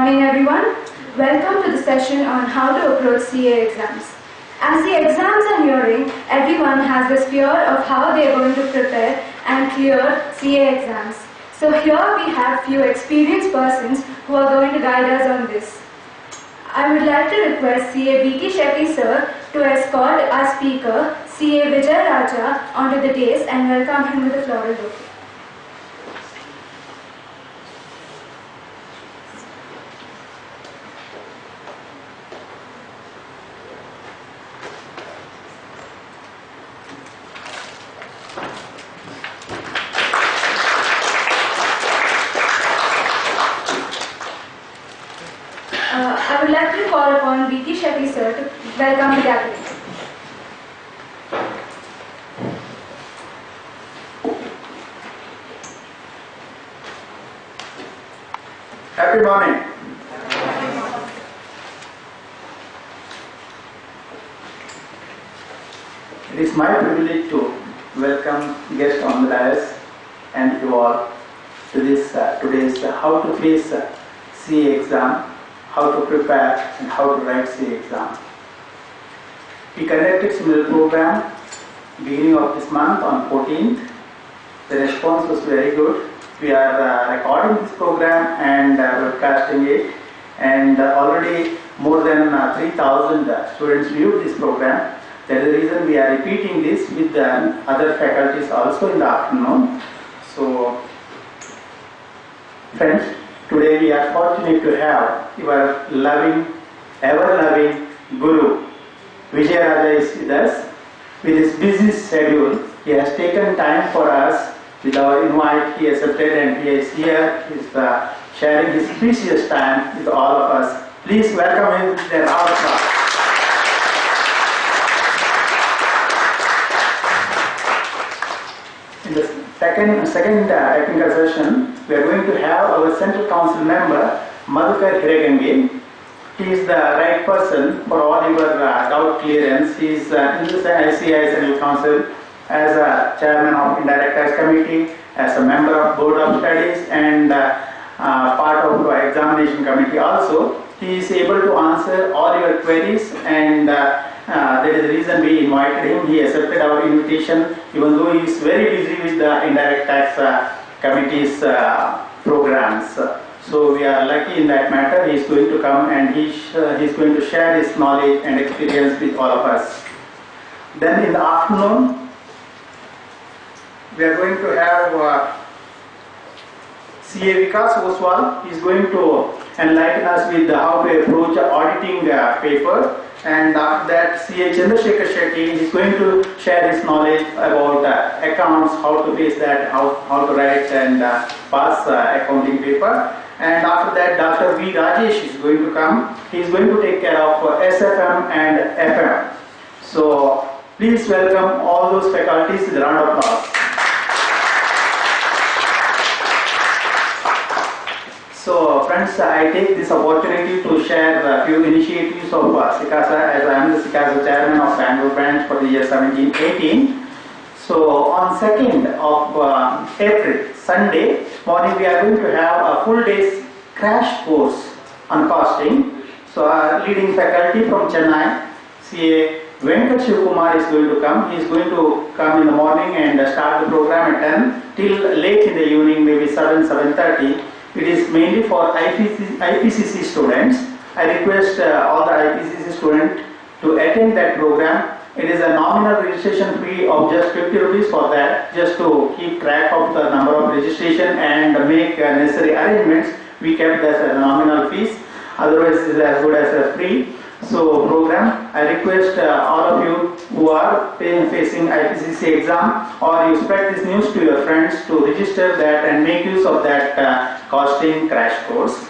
morning everyone. Welcome to the session on how to approach CA exams. As the exams are nearing, everyone has this fear of how they are going to prepare and clear CA exams. So here we have few experienced persons who are going to guide us on this. I would like to request CA B.K. Shetty sir to escort our speaker, CA Vijay Raja, onto the dais and welcome him with a floral bouquet. I would like to call upon B.K. Shetty sir to welcome the gathering. Happy morning. It is my privilege to welcome guests on the dais and you all to this today's how to face CA exam, how to prepare and how to write CA exam. We conducted similar program beginning of this month on 14th. The response was very good. We are recording this program and broadcasting it, and already more than 3,000 students viewed this program. That is the reason we are repeating this with other faculties also in the afternoon. So, friends, today we are fortunate to have your loving, ever-loving Guru. Vijay Raja is with us. With his busy schedule, he has taken time for us. With our invite, he accepted and he is here. He is sharing his precious time with all of us. Please welcome him with a round of applause. In the second technical session, we are going to have our Central Council member, Madhukar Hiragange. He is the right person for all your doubt clearance. He is in the ICI Central Council as a chairman of Indirect Tax Committee, as a member of Board of Studies and part of Examination Committee also. He is able to answer all your queries, and that is the reason we invited him. He accepted our invitation even though he is very busy with the Indirect Tax Committee's programs. So we are lucky in that matter. He is going to come and he is going to share his knowledge and experience with all of us. Then in the afternoon, we are going to have CA Vikas Oswal. He is going to enlighten us with how to approach auditing paper, and after that CA Chandrasekhar Shetty is going to share his knowledge about accounts, how to face that, how to write and pass accounting paper. And after that Dr. V. Rajesh is going to come. He is going to take care of SFM and FM. So please welcome all those faculties with a round of applause. So friends, I take this opportunity to share a few initiatives of SICASA, as I am the SICASA chairman of Bangalore branch for the year 17-18. So on 2nd of April, Sunday morning, we are going to have a full day's crash course on costing. So our leading faculty from Chennai, CA Venkat Shivkumar is going to come. He is going to come in the morning and start the program at 10 till late in the evening, maybe 7:30. It is mainly for IPCC students. I request all the IPCC students to attend that program. It is a nominal registration fee of just 50 rupees for that, just to keep track of the number of registration and make necessary arrangements. We kept that as a nominal fees. Otherwise, it is as good as a free. So program, I request all of you who are facing IPCC exam, or you spread this news to your friends to register that and make use of that costing crash course.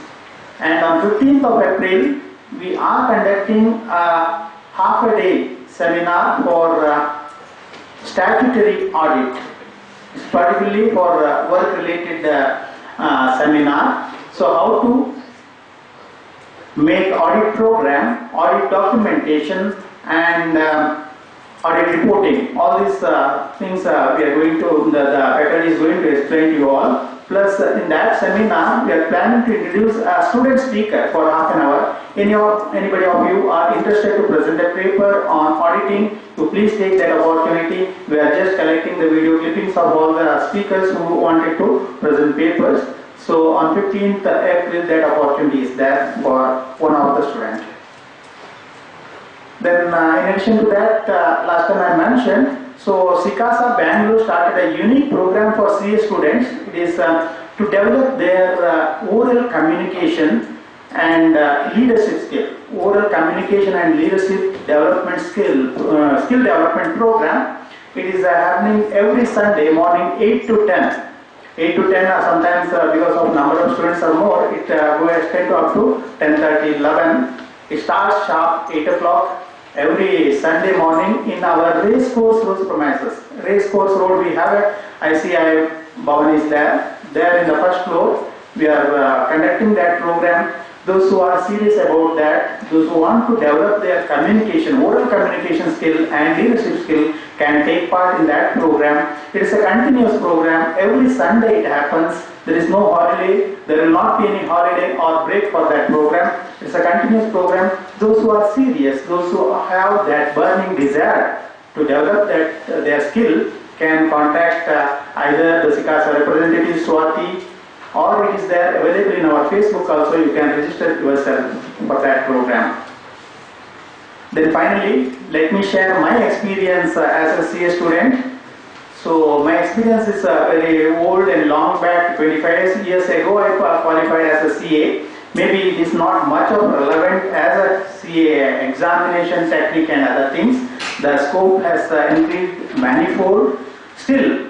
And on 15th of April, we are conducting a half a day seminar for statutory audit. It's particularly for work related seminar. So how to make audit program, audit documentation, and audit reporting. All these things we are going to, the faculty is going to explain to you all. Plus in that seminar, we are planning to introduce a student speaker for half an hour. Anybody of you are interested to present a paper on auditing, to please take that opportunity. We are just collecting the video clippings of all the speakers who wanted to present papers. So on 15th April, that opportunity is there for one of the students. Then in addition to that, last time I mentioned, so CICASA Bangalore started a unique program for CA students. It is to develop their oral communication and leadership skill. Oral communication and leadership development skill development program. It is happening every Sunday morning 8 to 10. 8 to 10 sometimes because of number of students or more, it will extend to up to 10:30, 11. It starts sharp 8 o'clock. Every Sunday morning in our Racecourse Road premises. Racecourse Road, we have a ICI Bhavan is there. There in the first floor, we are conducting that program. Those who are serious about that, those who want to develop their communication, oral communication skill and leadership skill can take part in that program. It is a continuous program. Every Sunday it happens. There is no holiday. There will not be any holiday or break for that program. It's a continuous program. Those who are serious, those who have that burning desire to develop their skill can contact either the CICASA representative Swati, or it is there available in our Facebook also. You can register yourself for that program. Then finally, let me share my experience as a CA student. So my experience is very old and long back. 25 years ago I qualified as a CA. Maybe it is not much of relevant as a CA examination technique and other things. The scope has increased manifold. Still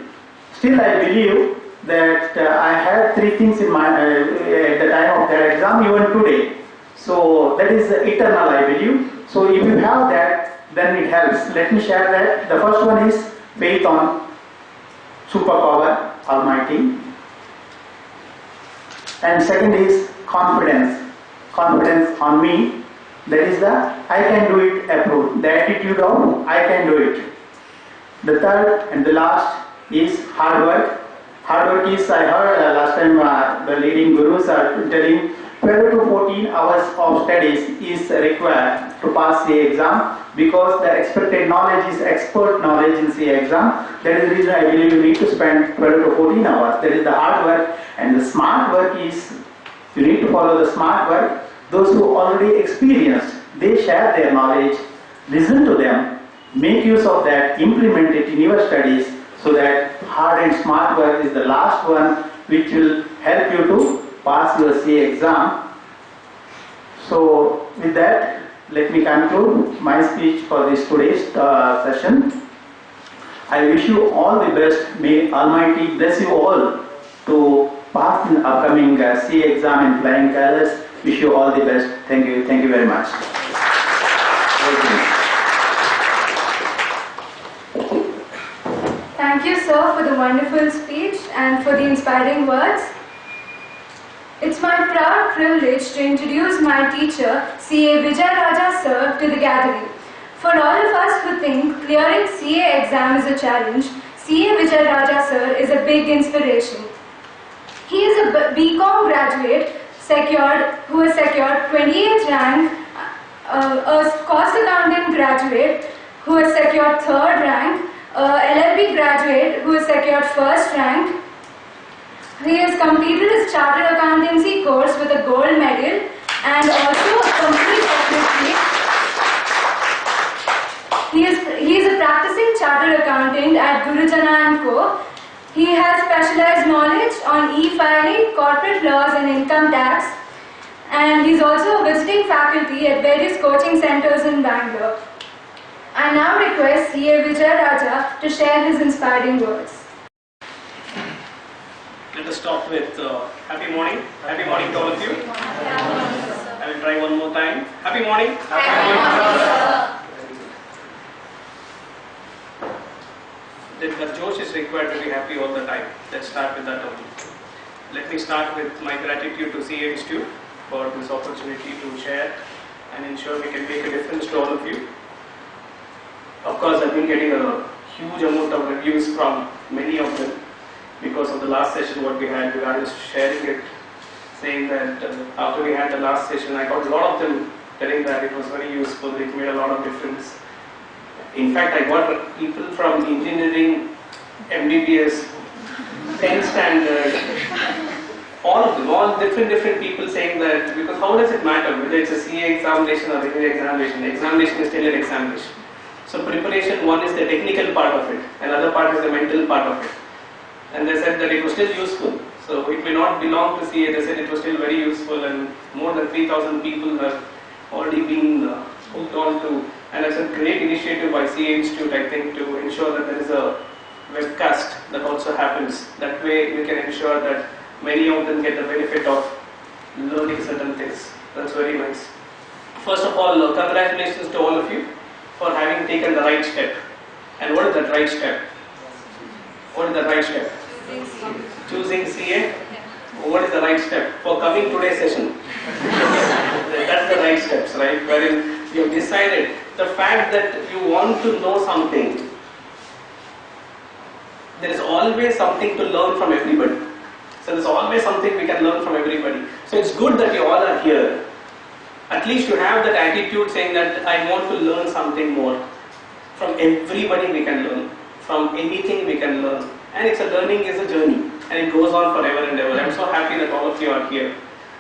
I believe that I had three things in my at the time of that exam, even today. So that is eternal, I believe. So if you have that, then it helps. Let me share that. The first one is faith on superpower, Almighty. And second is confidence on me. That is the I can do it approach, the attitude of I can do it. The third and the last is hard work. Hard work is, I heard last time the leading gurus are telling 12 to 14 hours of studies is required to pass the exam, because the expected knowledge is expert knowledge in the exam. That is the reason I believe you need to spend 12 to 14 hours. That is the hard work. And the smart work is, you need to follow the smart work. Those who already experienced, they share their knowledge, listen to them, make use of that, implement it in your studies, so that hard and smart work is the last one which will help you to pass your CA exam. So with that, let me conclude my speech for this today's session. I wish you all the best. May Almighty bless you all to pass in upcoming CA exam in flying colors. Wish you all the best. Thank you very much. Thank you, sir, for the wonderful speech and for the inspiring words. It's my proud privilege to introduce my teacher, CA Vijay Raja sir, to the gathering. For all of us who think clearing CA exam is a challenge, CA Vijay Raja sir is a big inspiration. He is a BCom graduate who has secured 28th rank, a cost accountant graduate who has secured 3rd rank, LLB graduate who has secured 1st rank. He has completed his chartered accountancy course with a gold medal and also a complete certificate. He is a practicing chartered accountant at Gurujana & Co. He has specialized knowledge on e-filing, corporate laws and income tax, and he is also a visiting faculty at various coaching centers in Bangalore. I now request CA Vijay Raja to share his inspiring words. Let us start with happy morning. Happy morning to all of you. I will try one more time. Happy morning. Happy morning. The Josh is required to be happy all the time. Let's start with that only. Let me start with my gratitude to CA Institute for this opportunity to share and ensure we can make a difference to all of you. Of course, I've been getting a huge amount of reviews from many of them because of the last session what we had. I was sharing it, saying that after we had the last session, I got a lot of them telling that it was very useful, it made a lot of difference. In fact, I got people from engineering, MBBS, 10th standard, all different people saying that, because how does it matter whether it's a CA examination or any examination? The examination is still an examination. So preparation, one is the technical part of it, another part is the mental part of it. And they said that it was still useful. So it may not belong to CA, they said it was still very useful, and more than 3,000 people have already been hooked on to, and it's a great initiative by CA Institute, I think, to ensure that there is a webcast that also happens. That way we can ensure that many of them get the benefit of learning certain things. That's very nice. First of all, congratulations to all of you for having taken the right step. And what is that right step? What is the right step? Choosing CA. What is the right step? For coming today's session. That's the right steps, right? Wherein you have decided the fact that you want to know something. There is always something to learn from everybody. So there's always something we can learn from everybody. So it's good that you all are here. At least you have that attitude saying that I want to learn something more. From everybody we can learn. From anything we can learn. And it's a learning is a journey. And it goes on forever and ever. I'm so happy that all of you are here.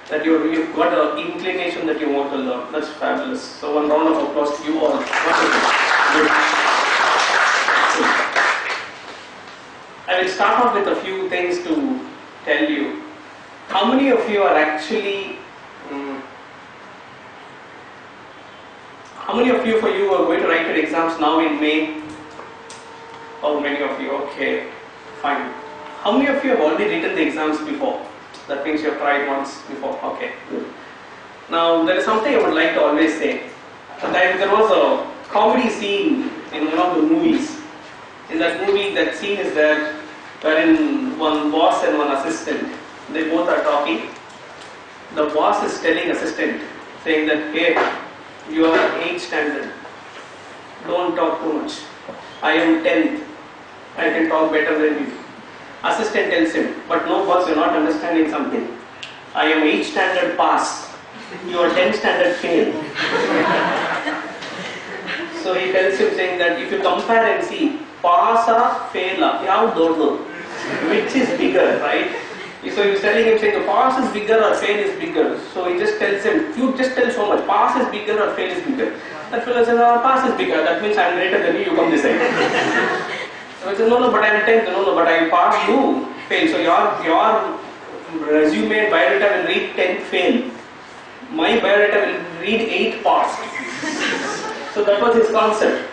That you've got an inclination that you want to learn. That's fabulous. So one round of applause to you all. I will start off with a few things to tell you. How many of you are actually, how many of you are going to write your exams now in May? How many of you? Okay, fine. How many of you have already written the exams before? That means you have tried once before. Okay, good. Now there is something I would like to always say. There was a comedy scene in one of the movies. In that movie, that scene is there wherein one boss and one assistant, they both are talking. The boss is telling assistant, saying that, hey, you are 8th standard, don't talk too much. I am 10th, I can talk better than you. Assistant tells him, but no boss, you are not understanding something. I am 8th standard pass, you are 10th standard fail. So he tells him, saying that if you compare and see, pass or fail, which is bigger, right? So he's telling him, saying the pass is bigger or fail is bigger. So he just tells him, you just tell so much, pass is bigger or fail is bigger. That fellow says, pass is bigger, that means I am greater than you come this side. So he says, no, but I am 10th, no, but I pass, you fail. So your resume, biodata will read 10th fail. My biodata will read 8th pass. So that was his concept.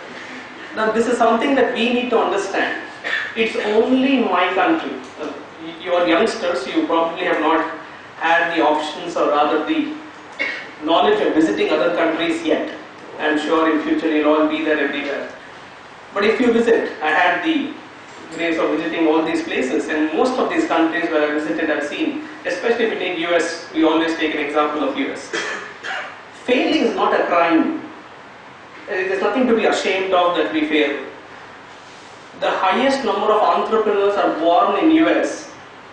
Now this is something that we need to understand. It's only my country. You are youngsters, you probably have not had the options or rather the knowledge of visiting other countries yet. I'm sure in future you'll all be there everywhere. But if you visit, I had the grace of visiting all these places, and most of these countries where I visited I've seen, especially if we take US, we always take an example of US. Failing is not a crime. There's nothing to be ashamed of that we fail. The highest number of entrepreneurs are born in US.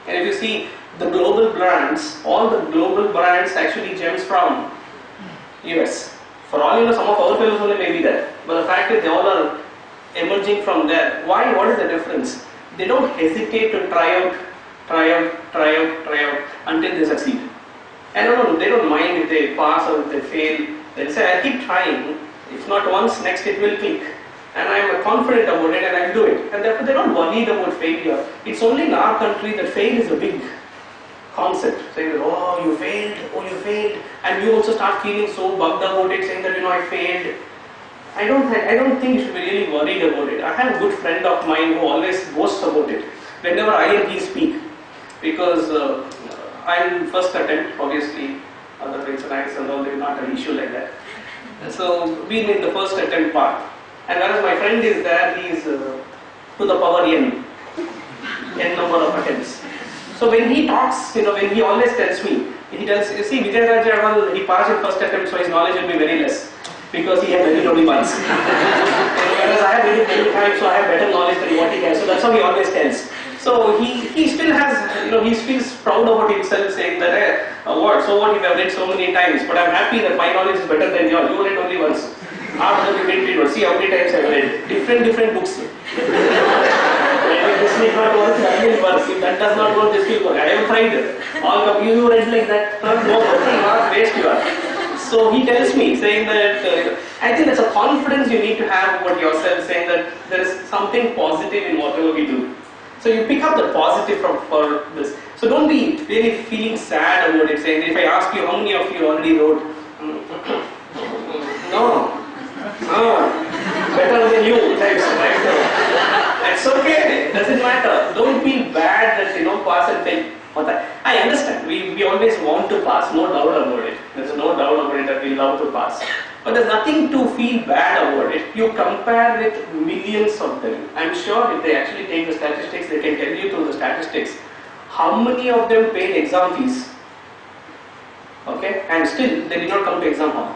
And if you see the global brands, all the global brands actually gems from US. For all you know, some of our fellows only may be there. But the fact is they all are emerging from there. Why? What is the difference? They don't hesitate to try out until they succeed. And they don't mind if they pass or if they fail. They'll say, I keep trying. If not once, next it will click. And I am confident about it and I will do it. And therefore they are not worried about failure. It's only in our country that fail is a big concept. Saying that, oh you failed. And you also start feeling so bugged about it, saying that I failed. I don't think you should be really worried about it. I have a good friend of mine who always boasts about it. Whenever I and he speak. Because I'm first attempt, obviously, otherwise and all, they are not an issue like that. So being in the first attempt part. And whereas my friend is there, he is to the power n number of attempts. So when he talks, when he always tells me, he tells, you see, Vijay Rajaraman, he passed in first attempt, so his knowledge will be very less. Because he had very only once. because I have read it many times, so I have better knowledge than what he has. So that's how he always tells. So he still has, he feels proud about himself, saying that, what? So what if I've read so many times? But I'm happy that my knowledge is better than yours. You read only once. After you didn't read once. See how many times I've read. Different books. If this may not work, that will work. If that does not work, this will work. I have tried it. All you read like that. No, waste you are. So he tells me, saying that, I think that's a confidence you need to have about yourself, saying that there is something positive in whatever we do. So you pick up the positive for this. So don't be really feeling sad about it, saying, if I ask you how many of you already wrote, no, better than you, types, right? It's okay, it doesn't matter. Don't feel bad that, pass and fail. I understand, we always want to pass, no doubt about it. There's no doubt about it that we love to pass. But there's nothing to feel bad about it. You compare with millions of them. I'm sure if they actually take the statistics, they can tell you through the statistics how many of them paid exam fees. Okay? And still they did not come to exam hall.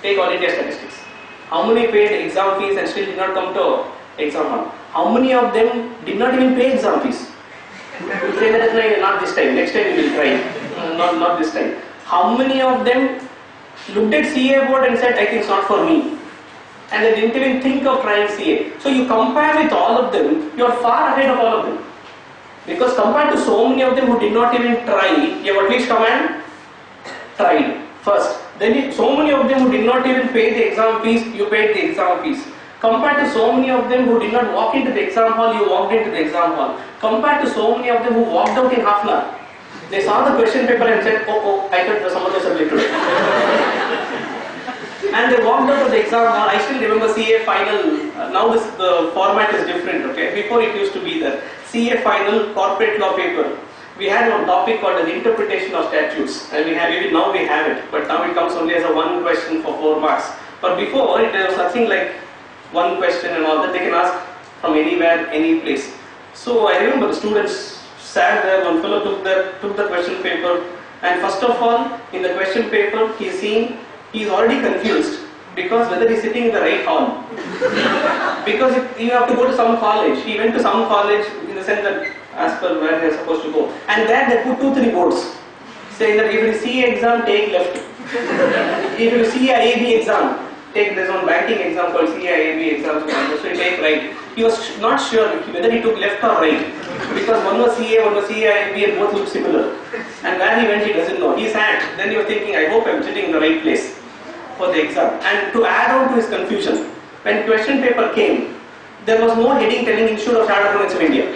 Take all India statistics. How many paid exam fees and still did not come to exam hall? How many of them did not even pay exam fees? Say that not this time, next time we will try. Not this time. How many of them looked at CA board and said, I think it's not for me, and they didn't even think of trying CA. So you compare with all of them, you are far ahead of all of them. Because compared to so many of them who did not even try, you have at least come and tried first. Then so many of them who did not even pay the exam fees, you paid the exam fees. Compared to so many of them who did not walk into the exam hall, you walked into the exam hall. Compared to so many of them who walked out in half an hour. They saw the question paper and said, oh, I thought some other subject today. And they walked out of the exam hall. I still remember CA final. Now the format is different, okay? Before it used to be the CA final corporate law paper. We had one topic called the interpretation of statutes. And now we have it. But now it comes only as a one question for 4 marks. But before it was nothing like one question and all that. They can ask from anywhere, any place. So I remember the students sat there, one fellow took the question paper, and first of all, in the question paper, he's already confused because whether he's sitting in the right hall. Because you have to go to some college. He went to some college in the sense that as per where they're supposed to go. And there they put 2-3 boards saying that if you see exam, take left. If you see a AB exam, take this one banking exam called CIAB exam, so you take right. He was not sure whether he took left or right, because one was CA, one was CIAB, and both looked similar. And where he went, he doesn't know. He sat, then he was thinking, I hope I'm sitting in the right place for the exam. And to add on to his confusion, when question paper came, there was no heading telling Institute of Chartered Accountants of India.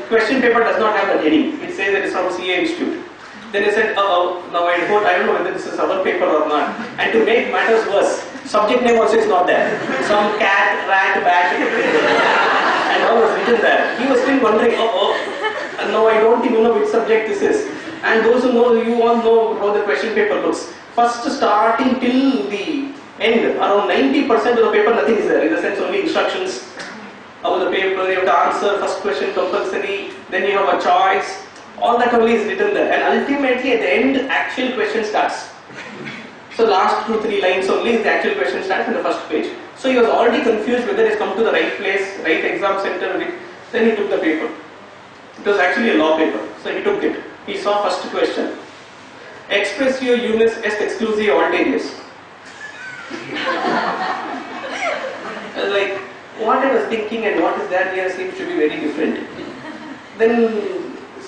Question paper does not have that heading. It says that it's from CA Institute. Then he said, now I don't know whether this is our paper or not. And to make matters worse, subject name also is not there. Some cat, rat, bat, and all was written there. He was still wondering, and now I don't even know which subject this is. And those who know, you all know how the question paper looks. First starting till the end, around 90% of the paper, nothing is there. In the sense, only instructions about the paper. You have to answer first question compulsory. Then you have a choice. All that only is written there, and ultimately at the end, actual question starts. So last 2-3 lines only is the actual question starts in the first page. So he was already confused whether he's come to the right place, right exam center. Then he took the paper. It was actually a law paper, so he took it. He saw first question. Expressio unis est exclusive alterius. Like, what I was thinking and what is there here seems to be very different. Then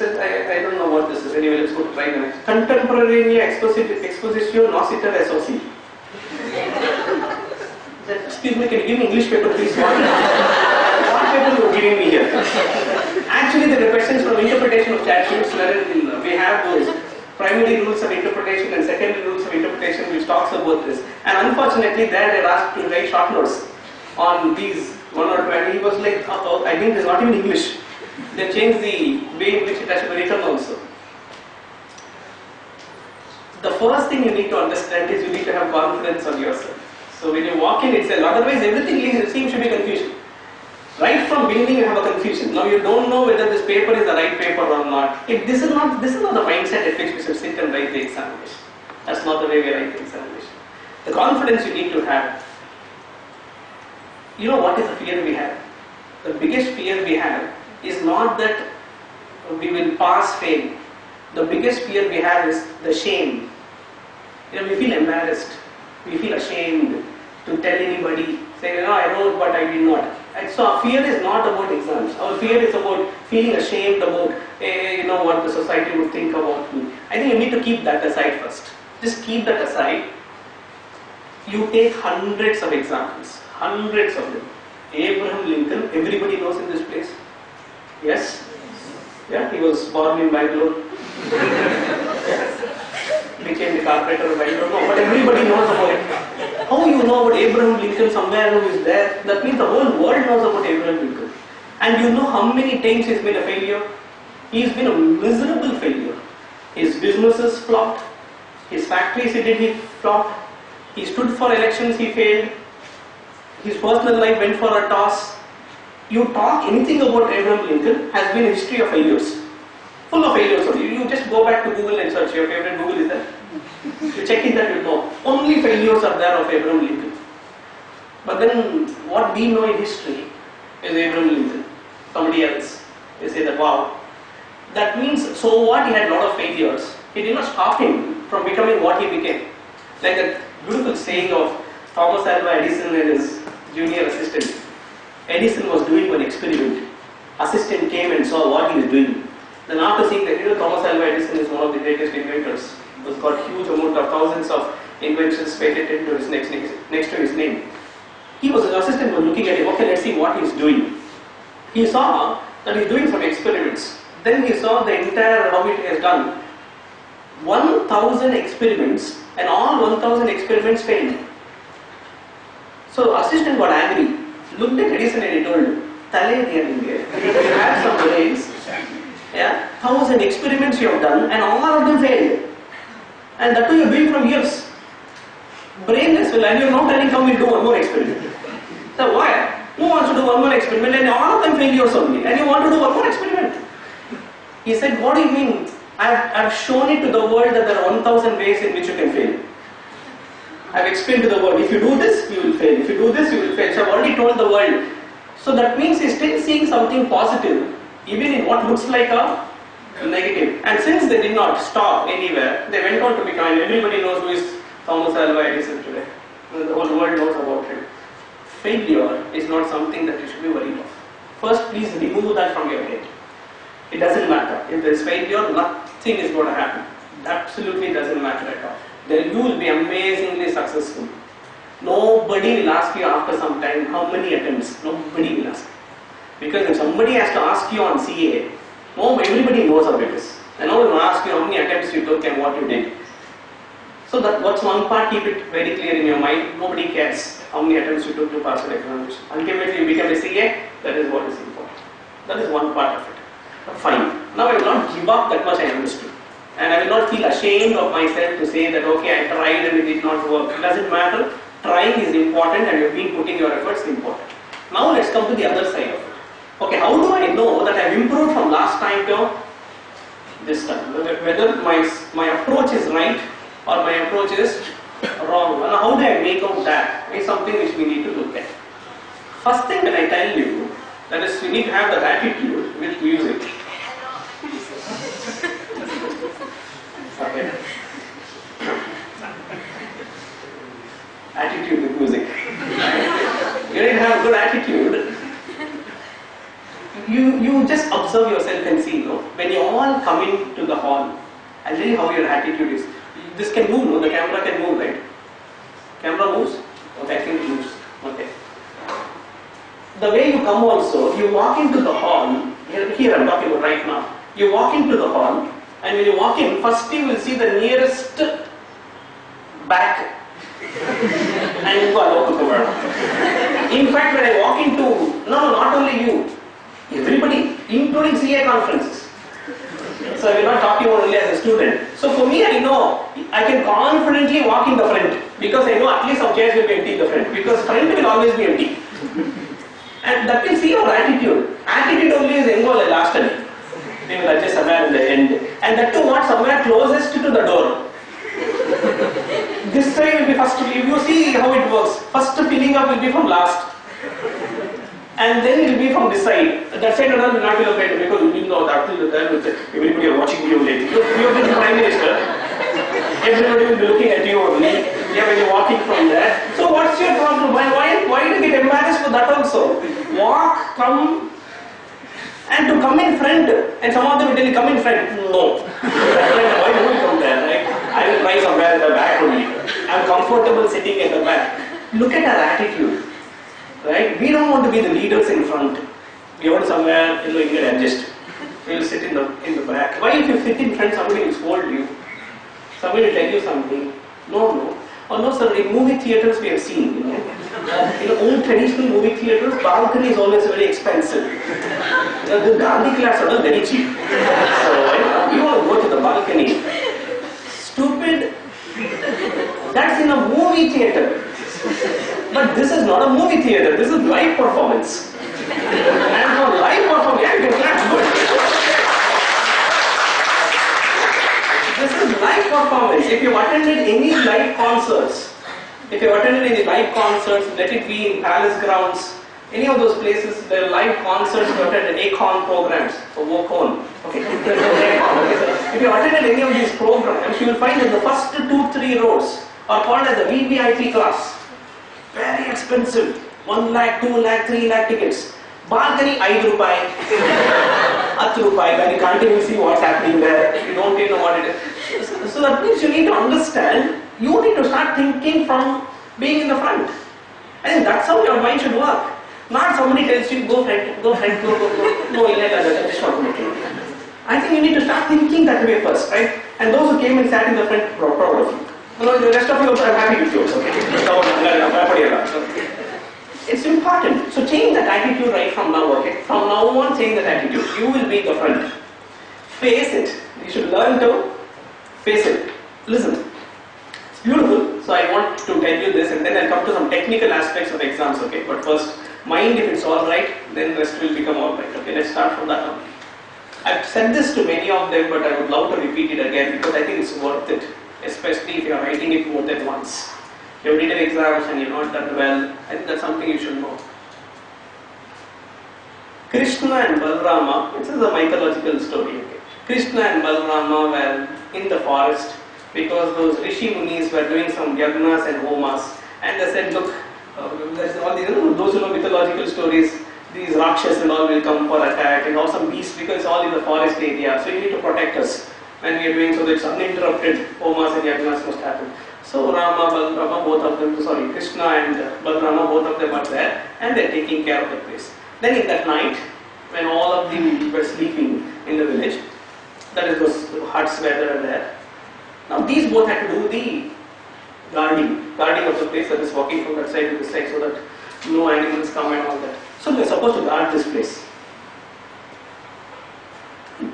I don't know what this is. Anyway, let's go to try the next. Contemporaneous expositio nociter associ. Excuse me, can you give me English paper, please? What paper you are giving me here? Actually, the questions from interpretation of statutes, wherein we have those primary rules of interpretation and secondary rules of interpretation, which talks about this. And unfortunately, there they are asked to write short notes on these one or two. And he was like, I think it's not even English. They changed the way in which it has to be written also. The first thing you need to understand is you need to have confidence on yourself. So when you walk in itself, otherwise everything seems to be confusion. Right from beginning you have a confusion. Now you don't know whether this paper is the right paper or not. If this is not the mindset at which we should sit and write the examination. That's not the way we write the examination. The confidence you need to have You know what is the fear we have? The biggest fear we have is not that we will pass fail. The biggest fear we have is the shame. You know, we feel embarrassed. We feel ashamed to tell anybody, say, you know, I wrote but I did not. And so our fear is not about exams. Our fear is about feeling ashamed about, you know, what the society would think about me. I think you need to keep that aside first. Just keep that aside. You take hundreds of examples, hundreds of them. Abraham Lincoln, everybody knows in this place. Yes? Yeah, he was born in Bangalore. Became the carpenter of Bangalore. No, but everybody knows about it. How you know about Abraham Lincoln somewhere who is there? That means the whole world knows about Abraham Lincoln. And you know how many times he's been a failure? He's been a miserable failure. His businesses flopped. His factories he flopped. He stood for elections, he failed. His personal life went for a toss. You talk anything about Abraham Lincoln has been a history of failures. Full of failures. You just go back to Google and search. Your favorite Google is there. You check it that you know. Only failures are there of Abraham Lincoln. But then what we know in history is Abraham Lincoln. Somebody else. They say that wow. That means, so what, he had a lot of failures. It did not stop him from becoming what he became. Like that beautiful saying of Thomas Alva Edison and his junior assistant. Edison was doing one experiment. Assistant came and saw what he was doing. Then after seeing that, you know, Thomas Alva Edison is one of the greatest inventors. He's got huge amount of thousands of inventions patented to his next to his name. He was, an assistant was looking at him, okay, let's see what he's doing. He saw that he's doing some experiments. Then he saw the entire, how it has done. 1,000 experiments, and all 1,000 experiments failed. So assistant got angry, looked at Edison and he told him, Tale diya you have some brains, yeah, 1,000 experiments you have done and all of them failed. And that too you are doing from years. Brainless, well, and you are not telling how we do one more experiment. So why? Who wants to do one more experiment and all of them failures only, and you want to do one more experiment? He said, what do you mean? I've shown it to the world that there are 1,000 ways in which you can fail. I've explained to the world, if you do this, you will fail. If you do this, you will fail. So I've already told the world. So that means he's still seeing something positive, even in what looks like a negative. And since they did not stop anywhere, they went on to become, and everybody knows who is Thomas Alva Edison today. The whole world knows about him. Failure is not something that you should be worried of. First, please remove that from your head. It doesn't matter. If there is failure, nothing is going to happen. It absolutely doesn't matter at all. Then you will be amazingly successful. Nobody will ask you after some time how many attempts. Nobody will ask. Because if somebody has to ask you on CA, everybody knows how it is. And no one will ask you how many attempts you took and what you did. So that's one part, keep it very clear in your mind. Nobody cares how many attempts you took to pass your examination. Ultimately you become a CA, that is what is important. That is one part of it. Fine. Now I will not give up that much I understood. And I will not feel ashamed of myself to say that okay, I tried and it did not work. It doesn't matter. Trying is important and you have been putting your efforts important. Now let's come to the other side of it. Okay, how do I know that I have improved from last time to this time? Whether my approach is right or my approach is wrong. And how do I make out that is something which we need to look at. First thing that I tell you, that is, you need to have that attitude with music. Okay. Attitude with music. You need to have good attitude. You just observe yourself and see, when you all come into the hall, I'll tell you how your attitude is. This can move, no? The camera can move, right? Camera moves? Okay, I think it moves. Okay. The way you come also, you walk into the hall, here I'm talking about right now. You walk into the hall, and when you walk in, first you will see the nearest back and you go local cover. In fact, when I walk into, not only you, everybody, including CA conferences. So we're not talking only as a student. So for me, I know, I can confidently walk in the front because I know at least some chairs will be empty in the front because front will always be empty. And that will see your attitude. Attitude only is involved lastly. They will adjust somewhere in the end. And that too what somewhere closest to the door. This side will be first, if you see how it works, first filling up will be from last. And then it will be from this side. That side will not be located because you know that everybody are watching you lately. You are the Prime Minister. Everybody will be looking at you only. Yeah, when you're walking from there. So what's your problem? Why do you get embarrassed for that also? Walk, come, and to come in front. And some of them will tell you, come in front. No. Why do you come there, right? I will try somewhere in the back only. I'm comfortable sitting in the back. Look at our attitude. Right? We don't want to be the leaders in front. We want somewhere, you get adjust. We will sit in the back. Why if you sit in front, somebody will scold you? Somebody will tell you something. No. Oh no sir, in movie theatres we have seen, in old traditional movie theatres, balcony is always very expensive. The Gandhi class are very cheap. So you want to go to the balcony. Stupid. That's in a movie theatre. But this is not a movie theatre, this is live performance. And for live performance, yeah, you can clap good. This is live performance. If you attended any live concerts, let it be in palace grounds, any of those places, there are live concerts you attended, Akon programs, or Wokon. Okay? If you attended any of these programs, you will find that the first 2-3 rows are called as the VVIP class. Very expensive. 1 lakh, 2 lakh, 3 lakh tickets. Balcony, 5 rupai, 10 rupai, where you can't even see what's happening there. You don't even know what it is. So that means you need to understand, you need to start thinking from being in the front. I think that's how your mind should work. Not somebody tells you, go front, go. No, I just want to make it. I think you need to start thinking that way first, right? And those who came and sat in the front, proud of you. The rest of you also, I'm happy with you. Okay? It's important. So change that attitude right from now, okay? From now on, change that attitude. You will be the front. Face it. You should learn to face it. Listen. It's beautiful. So I want to tell you this and then I'll come to some technical aspects of exams, okay? But first, mind if it's alright, then the rest will become alright. Okay, let's start from that one. I've said this to many of them, but I would love to repeat it again because I think it's worth it. Especially if you are writing it more than once. You have written exams and you've not done well, I think that's something you should know. Krishna and Balarama, this is a mythological story. Okay? Krishna and Balarama were in the forest because those Rishi Munis were doing some yagnas and homas, and they said, look, there's all these, those who know mythological stories, these Rakshas and all will come for attack and awesome beasts because it's all in the forest area, so you need to protect us. And we are doing so that it's uninterrupted, homas and yagnas must happen. So Rama, Balarama, both of them, Krishna and Balarama, both of them are there and they are taking care of the place. Then in that night, when all of them were sleeping in the village, that is those huts where they are there. Now these both had to do the guarding of the place, that is walking from that side to this side so that no animals come and all that. So they are supposed to guard this place.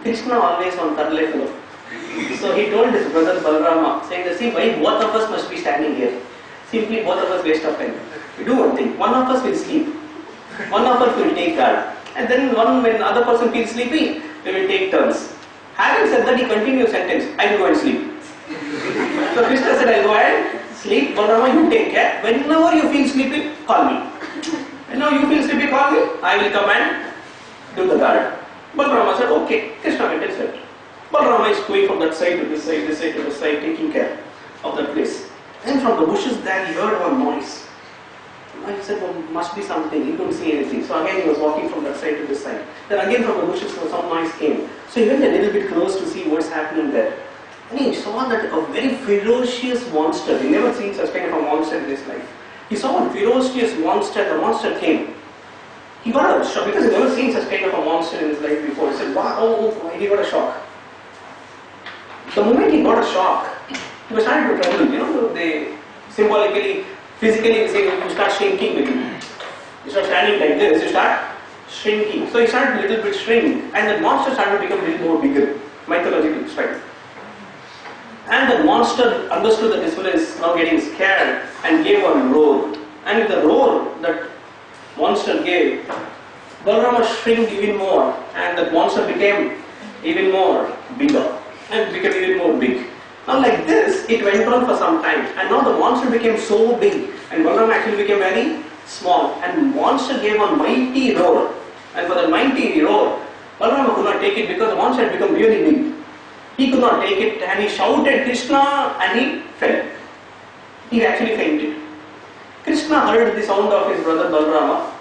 Krishna always on third level. So he told his brother Balarama, saying that, see, why both of us must be standing here? Simply both of us waste of time. We do one thing, one of us will sleep, one of us will take guard, and then when the other person feels sleepy, they will take turns. Having said that, he continued sentence, I will go and sleep. So Krishna said, I will go and sleep, Balarama, you take care. Whenever you feel sleepy, call me. Whenever you feel sleepy, call me, I will come and do the guard. Balarama said, okay. Krishna went and slept. Balarama is going from that side to this side, this side to this side, taking care of that place. And from the bushes there, he heard one noise. He said, well, must be something. He couldn't see anything. So again, he was walking from that side to this side. Then again, from the bushes, some noise came. So he went a little bit close to see what's happening there. And he saw that a very ferocious monster. He never seen such kind of a monster in his life. He saw a ferocious monster. The monster came. He got a shock because he never seen such kind of a monster in his life before. He said, wow, oh, he got a shock. The moment he got a shock, he was starting to tremble. They symbolically, physically, say you start shrinking with him. You start standing like this, you start shrinking. So he started a little bit shrink, and the monster started to become a little more bigger, mythological strength. And the monster understood that this fellow is now getting scared and gave a roar. And with the roar that monster gave, Balarama shrinked even more, and the monster became even more bigger. And became even more big. Now like this, it went on for some time. And now the monster became so big. And Balarama actually became very small, and monster gave a mighty roar. And for the mighty roar, Balarama could not take it because the monster had become really big. He could not take it and he shouted Krishna and he fell. He actually fainted. Krishna heard the sound of his brother Balarama.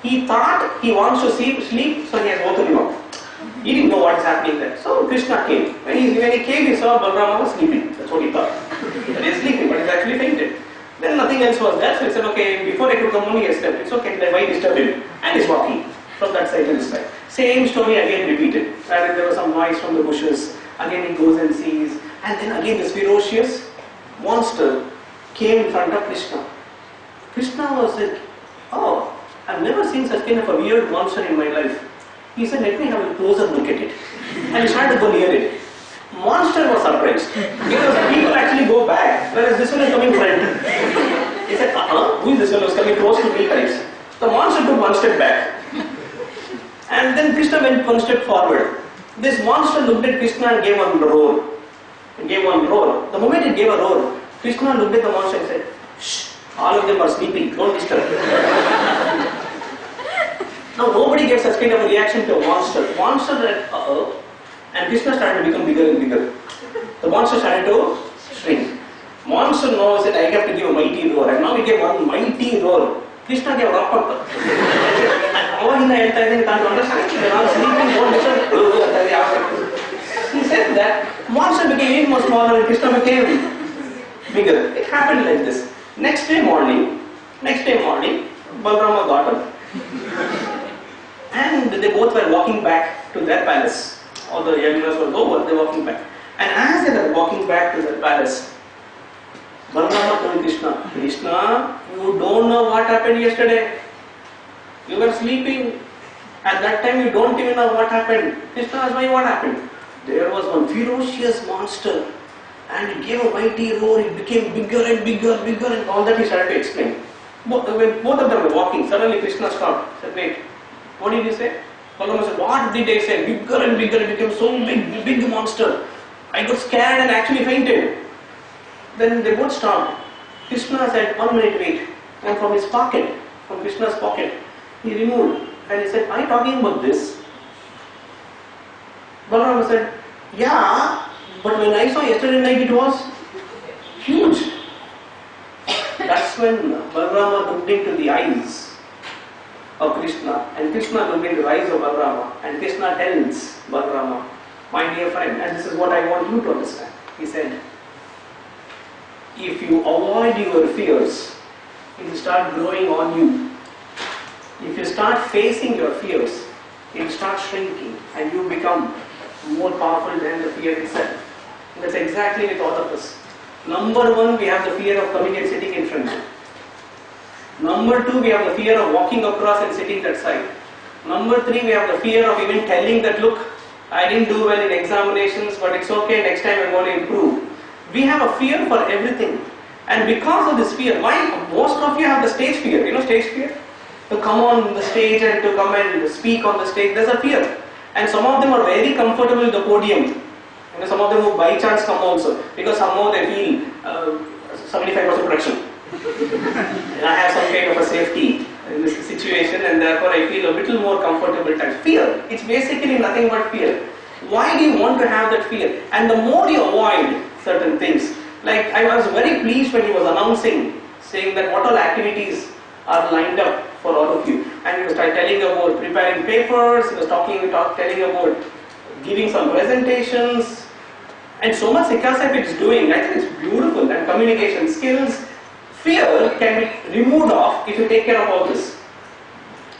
He thought he wants to sleep, so he has woken him up. He didn't know what is happening there. So Krishna came. When he came, he saw Balarama was sleeping. That's what he thought. That he is sleeping, but he actually fainted. Then nothing else was there, so he said, okay, before I could come home, he has slept. It's okay, then why disturb him? And he's walking from that side to this side. Same story again repeated. And there was some noise from the bushes. Again he goes and sees. And then again this ferocious monster came in front of Krishna. Krishna was like, oh, I've never seen such kind of a weird monster in my life. He said, let me have a closer look at it. And he started to go near it. Monster was surprised because people actually go back, whereas this one is coming front. He said, who is this one who is coming close to me types? The monster took one step back. And then Krishna went one step forward. This monster looked at Krishna and gave one roar. The moment it gave a roar, Krishna looked at the monster and said, shh, all of them are sleeping, don't disturb. Now nobody gets such kind of a reaction to a monster. Monster said, and Krishna started to become bigger and bigger. The monster started to shrink. Monster knows that I have to give a mighty roar, and now he gave one mighty roar. Krishna gave a rock. He said that monster became even more smaller and Krishna became bigger. It happened like this. Next day morning, Balarama got up and they both were walking back to their palace. All the yagnas were over, they were walking back. And as they were walking back to their palace, Balarama told Krishna, Krishna, you don't know what happened yesterday. You were sleeping. At that time you don't even know what happened. Krishna asked me what happened. There was one ferocious monster and it gave a mighty roar. It became bigger and bigger and all that he started to explain. When both of them were walking, suddenly Krishna stopped. Said, wait, what did you say? Balarama said, what did I say? Bigger and bigger, it became so big monster. I got scared and actually fainted. Then they both stopped. Krishna said, 1 minute wait. And from his pocket, from Krishna's pocket, he removed and he said, are you talking about this? Balarama said, yeah, but when I saw yesterday night it was huge. That's when Balarama looked into the eyes of Krishna and Krishna looked into the eyes of Balarama and Krishna tells Balarama, my dear friend, and this is what I want you to understand. He said, if you avoid your fears, it will start growing on you. If you start facing your fears, it will start shrinking and you become more powerful than the fear itself. And that's exactly with all of us. Number one, we have the fear of coming and sitting in front. Number two, we have the fear of walking across and sitting that side. Number three, we have the fear of even telling that, look, I didn't do well in examinations, but it's okay, next time I'm going to improve. We have a fear for everything. And because of this fear, why most of you have the stage fear? You know stage fear? To come on the stage and to come and speak on the stage, there's a fear. And some of them are very comfortable with the podium. You know, some of them who by chance come also, because somehow they feel 75% protection. And I have some kind of a safety in this situation and therefore I feel a little more comfortable at fear. It's basically nothing but fear. Why do you want to have that fear? And the more you avoid certain things, like I was very pleased when he was announcing, saying that what all activities are lined up for all of you. And he was telling about preparing papers, he was telling about giving some presentations, and so much Sikasep is doing. I think it's beautiful, and communication skills. Fear can be removed off if you take care of all this.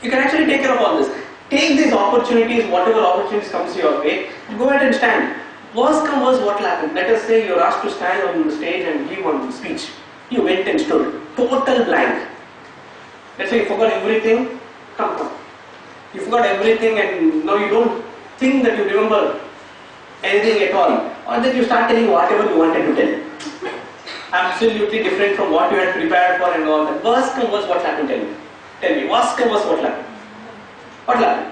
You can actually take care of all this. Take these opportunities, whatever opportunities comes your way, go ahead and stand. Worst come worst, what will happen? Let us say you're asked to stand on the stage and give one speech. You went and stood. Total blank. Let's say you forgot everything. Come. You forgot everything and now you don't think that you remember anything at all. Or that you start telling whatever you wanted to tell. Absolutely different from what you had prepared for and all that. Worst come worst, what happened? Tell me. Worst come worst, what will happen? What will happen?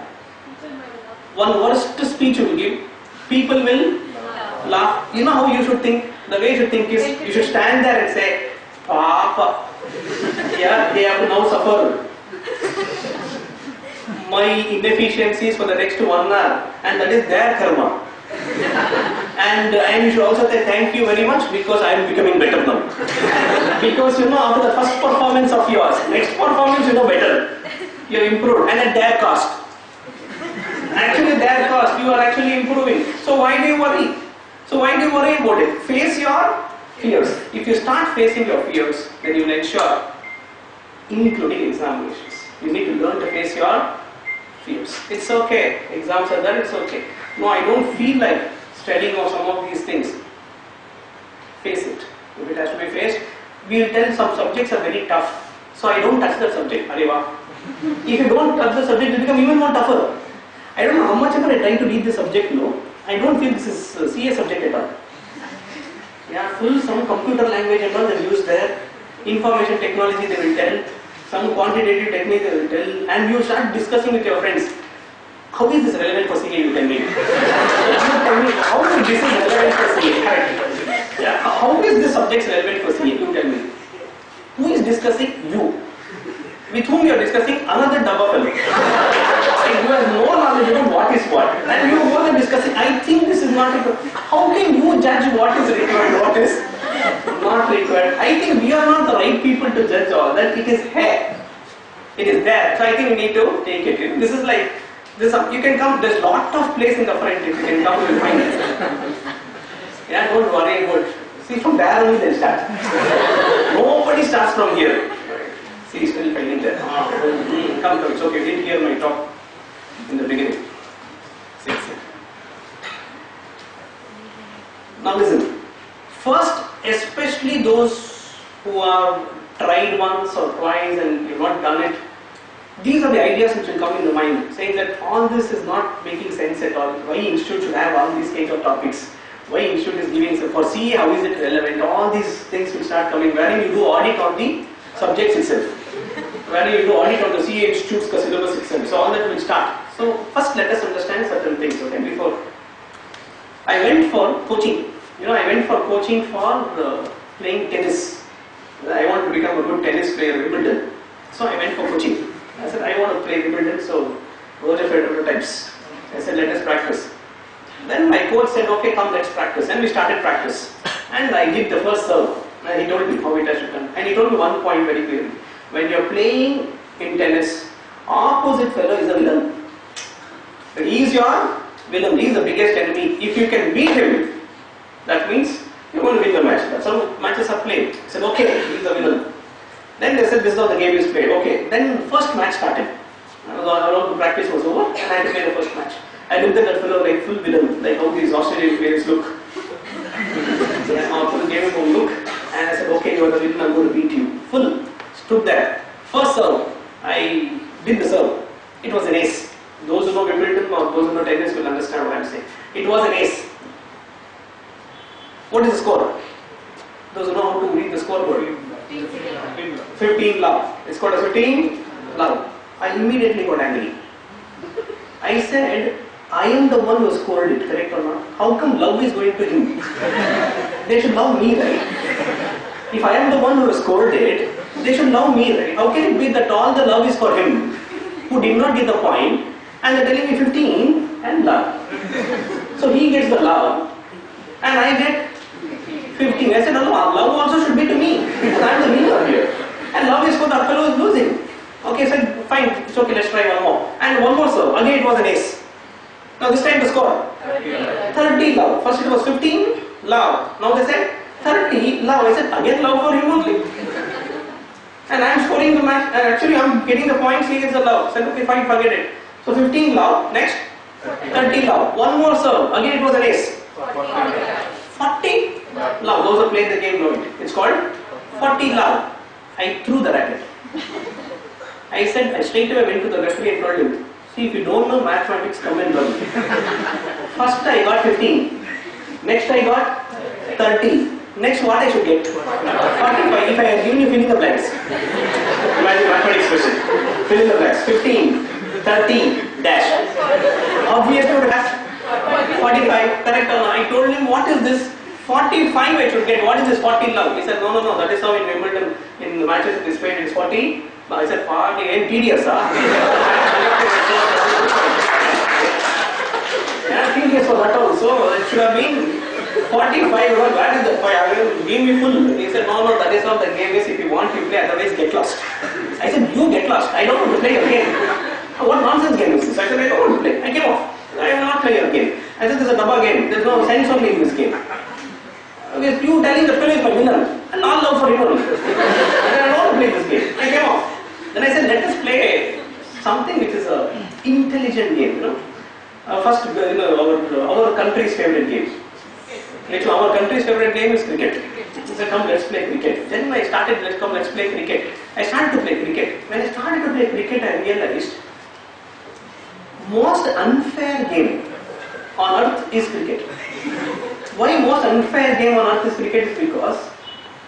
One worst speech you will give, people will laugh. You know how you should think? The way you should think is, you should stand there and say, Papa, Yeah, they have to now suffer my inefficiencies for the next 1 hour, and that is their karma. And you should also say thank you very much because I am becoming better now. Because after the first performance of yours, next performance better. You have improved, and at their cost. Actually, their cost, you are actually improving. So why do you worry? So why do you worry about it? Face your fears. If you start facing your fears, then you will ensure, including examinations. You need to learn to face your fears. It's okay. Exams are done, it's okay. No, I don't feel like studying or some of these things. Face it. If it has to be faced, we will tell some subjects are very tough. So I don't touch that subject. Areva. If you don't touch the subject, it will become even more tougher. I don't know how much ever I try to read the subject, I don't feel this is a CA subject at all. Yeah, full some computer language and all they use there. Information technology they will tell. Some quantitative technique they will tell. And you start discussing with your friends. How is this relevant for CA, you tell me? You tell me, how is this relevant for CA? Correct. Yeah, how is this subject relevant for CA? You tell me. Who is discussing? You. With whom you are discussing? Another double fellow. You have no knowledge about what is what. And you both are discussing, I think this is not required. How can you judge what is required, what is not required? I think we are not the right people to judge all that. It is here. It is there. So I think we need to take it. This is like, this. You can come, there's lot of place in the front. If you can come, you will find it. Yeah, don't worry about it. See, from there only they'll start. Nobody starts from here. See, still finding there. Come, it's okay. You didn't hear my talk in the beginning. See. Now listen. First, especially those who have tried once or twice and you've not done it, these are the ideas which will come in the mind, saying that all this is not making sense at all. Why institute should have all these kinds of topics? Why institute is giving, for CA, how is it relevant? All these things will start coming, wherein you do audit on the subjects itself. Wherein you do audit on the CA institute's syllabus itself. So all that will start. So first let us understand certain things, okay, before. I went for coaching. I went for coaching for playing tennis. I want to become a good tennis player, Wimbledon. So I went for coaching. I said, I want to play Wimbledon, so Roger Federer types. I said, let us practice. Then my coach said, okay, come, let's practice. And we started practice. And I did the first serve. And he told me how it has to come. And he told me one point very clearly. When you're playing in tennis, opposite fellow is a villain. He is your villain. He is the biggest enemy. If you can beat him, that means you're going to win the match. That's how matches are played. I said, okay, he is the villain. Then they said, this is how the game is played. Okay. Then first match started. All the practice was over and I had to play the first match. I looked at that fellow like full villain, like how these Australian players look. I gave him a look and I said, okay, you are the villain, I'm going to beat you. Full. Stood there. First serve, I did the serve. It was an ace. Those who know Wimbledon or those who know tennis will understand what I am saying. It was an ace. What is the score? Those who know how to read the scoreboard. 15 love. It's called as 15 love. I immediately got angry. I said, I am the one who scored it, correct or not? How come love is going to him? They should love me, right? If I am the one who scored it, they should love me, right? How can it be that all the love is for him, who did not get the point, and they're telling me 15 and love? So he gets the love, and I get 15. I said, no, love also should be to me, because I am the winner here. And love is for that fellow who is losing. Okay, I said, fine, it's okay, let's try one more. And one more serve. Again, it was an ace. Now this time the score? 30 love. First it was 15 love. Now they said 30 love. I said, again love for him only. And I am scoring the match. Actually, I am getting the points. He gets the love. I said, okay, fine, forget it. So 15 love. Next, 30 love. One more serve. Again, it was an ace. 40 love. Those who played the game know it. It's called 40 love. I threw the racket. I said, I straight away went to the referee and told him, see, if you don't know mathematics, come and learn. First I got 15. Next I got 30. Next what I should get? 45. If I had given you fill in the blanks. Imagine mathematics question. Fill in the blanks. 15, 30, dash. Obviously I would have 45. Correct or not? I told him, what is this? 45 I should get. What is this 40 love? He said, no, that is how in Wimbledon, in matches is played is 40. No, I said 40 and tedious, huh? Yeah, tedious for that also. It should have been 45. Where is the 5? Give me full. He said, no, that is not the game. Is if you want, you play. Otherwise, get lost. I said, you get lost. I don't want to play your game. What nonsense game is this? I said, I don't want to play. I came off. I will not play your game. I said, this is a double game. There is no sense only in this game. With you telling the fellow is my winner, and all love for him only. I don't want to play this game. I came off. Then I said, let us play something which is an intelligent game. First, our country's favorite game. Our country's favorite game is cricket. He said, come, let's play cricket. Then I started, let's play cricket. I started to play cricket. When I started to play cricket, I realized most unfair game on earth is cricket. Why most unfair game on earth is cricket is because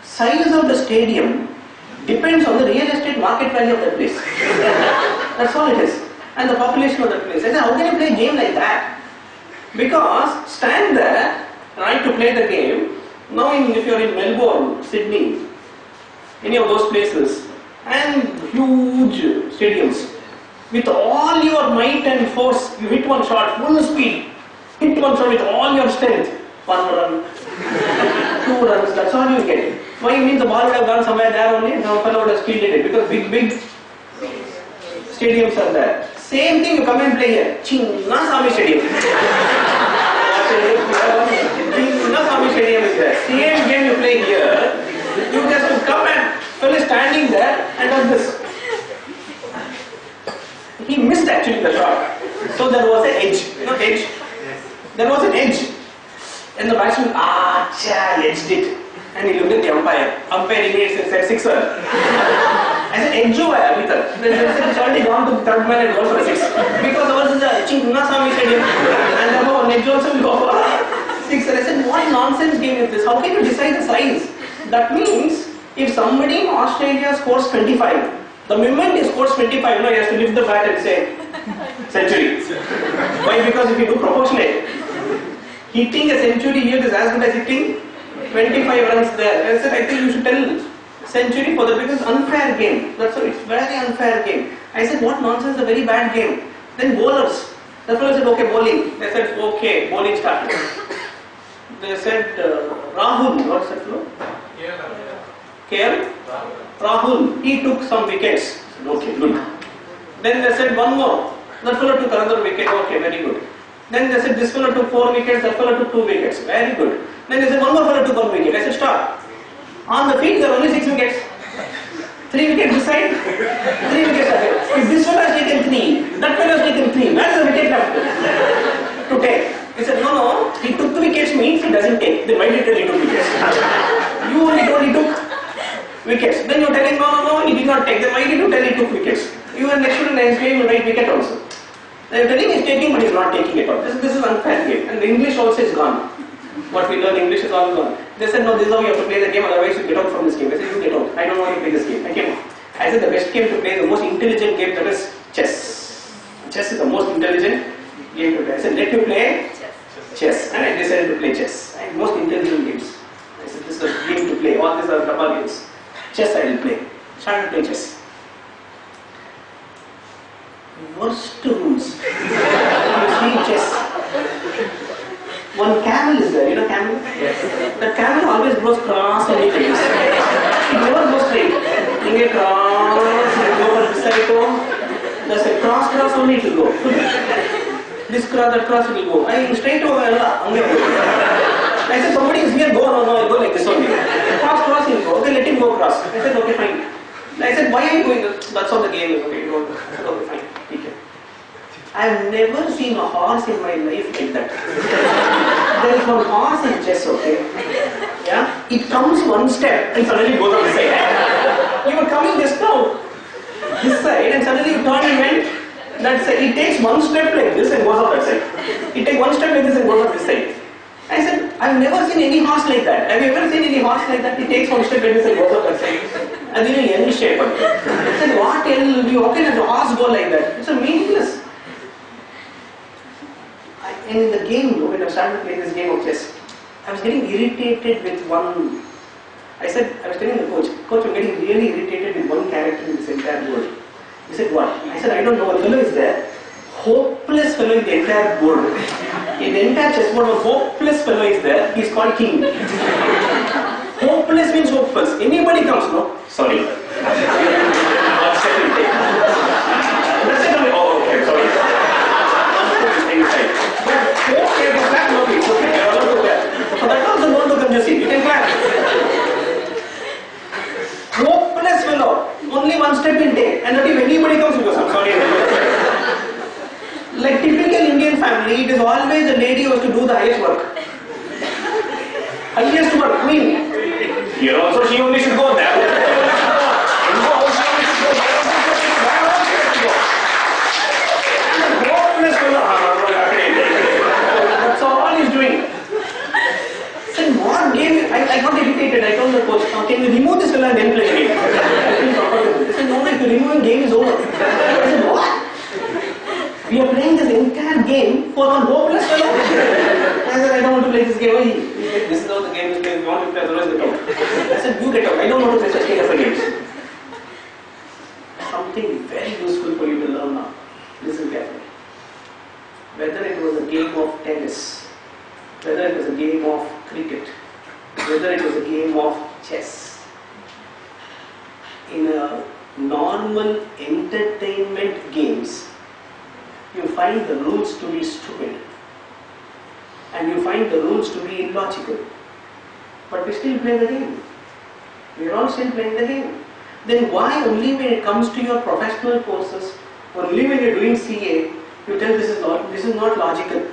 size of the stadium depends on the real estate market value of that place. That's all it is. And the population of that place. I said, how can you play a game like that? Because stand there, trying to play the game. Now if you are in Melbourne, Sydney, any of those places, and huge stadiums, with all your might and force, you hit one shot, full speed, hit one shot with all your strength, 1 run, 2 runs, that's all you get. Why you mean the ball would have gone somewhere there only, the fellow would have fielded it, because big stadiums are there. Same thing you come and play here, Chinnaswamy Stadium. Chinnaswamy Stadium is there. Same game you play here, you just come and fellow is standing there and does this. He missed actually the shot. So there was an edge. Edge? There was an edge. And the batsman, edged it. And he looked at the umpire. Umpire immediately said 6 run. I said, edge over because it's already gone to the third man and gone for a 6. Because ours is a Chinnaswamy Stadium. And therefore one edge also will go for 6. And I said, what nonsense game is this? How can you decide the size? That means, if somebody in Australia scores 25, the moment he scores 25, he has to lift the bat and say, century. Why? Because if you do proportionate, hitting a century here is as good as hitting 25 runs there. I said, I think you should tell century for that because it's unfair game. That's why it's very unfair game. I said, what nonsense, a very bad game. Then bowlers. The fellow said, okay, bowling. They said, okay, bowling started. They said, Rahul, what's that fellow? KL? Rahul, he took some wickets. Said, okay, good. Then they said one more. That fellow took another wicket. Okay, very good. Then they said this fellow took 4 wickets, that fellow took 2 wickets. Very good. Then they said one more fellow took 1 wicket. I said stop. On the field there are only 6 wickets. 3 wickets this side, 3 wickets ahead. If this fellow has taken 3, that fellow has taken 3, where is the wicket left to take? He said no, he took the wickets means he doesn't take. Then why did he took wickets? You only told he took wickets. Then you are telling no, he did not take. Then why did you tell he took wickets? You are next to the next game, you write wicket also. They are telling he is taking but he is not taking it all. This is unfair game. And the English also is gone. What we learn English is all gone. They said no, this is how you have to play the game, otherwise you get out from this game. I said you get out. I don't want to play this game. I came out. I said the best game to play, the most intelligent game, that is chess. Chess is the most intelligent game to play. I said let you play chess. And I decided to play chess. And most intelligent games. I said this is a game to play. All these are double games. Chess I will play. Started to play chess. Worst rules. You see chess. One camel is there, you know camel? Yes. The camel always goes cross and it goes. It never goes straight. You get cross, you go for this side home. There's a cross only it will go. This cross, that cross it will go. I straight over. I said somebody is here, go, no, I go like this only. Cross he will go. Okay, let him go cross. I said okay, fine. I said why are you going? That's all the game is. Okay, go. I said okay, fine. Okay. I have never seen a horse in my life like that. There is one horse in chess, okay? Yeah? It comes one step and suddenly goes on the side. You were coming just now, this side, and suddenly you turn and went that side. It takes one step like this and goes on that side. It takes one step like this and goes on this side. I said, I have never seen any horse like that. Have you ever seen any horse like that? It takes one step like this and goes on that side. And then you L shape. I said, what L? How can a horse go like that? It's a meaningless. And in the game, when I started playing this game of chess, I was getting irritated with one I was telling the coach, I'm getting really irritated with one character in this entire board. He said, what? I said, I don't know, a fellow is there. Hopeless fellow in the entire board. In the entire chessboard, a hopeless fellow is there. He's called king. Hopeless means hopeless. Anybody comes, no? Sorry. That's it. Oh, okay, sorry. But okay, but clap, no, it's okay. You're allowed to clap. So that also don't look at your seat. You can clap. Hopeless fellow. Only one step in take. And if anybody comes, you go, I'm sorry. Like typical Indian family, it is always the lady who has to do the highest work. Highest work, queen. Here also she only should go there. That's all he's doing. Said, what game? I got irritated. I told the coach, can you remove this fella and then play again? He said, no, if you remove the game is over. I said, what? We are playing this entire game for one hopeless fellow. I said, I don't want to play this game. This is how the game is played. If you want to play, otherwise get out. I said, you get out. I don't want to play such kind of games. Something very useful for you to learn now. Listen carefully. Whether it was a game of tennis, whether it was a game of cricket, whether it was a game of chess, in a normal entertainment games, you find the rules to be stupid and you find the rules to be illogical, but we still play the game. We are all still playing the game. Then why only when it comes to your professional courses, only when you are doing CA, you tell this is not logical,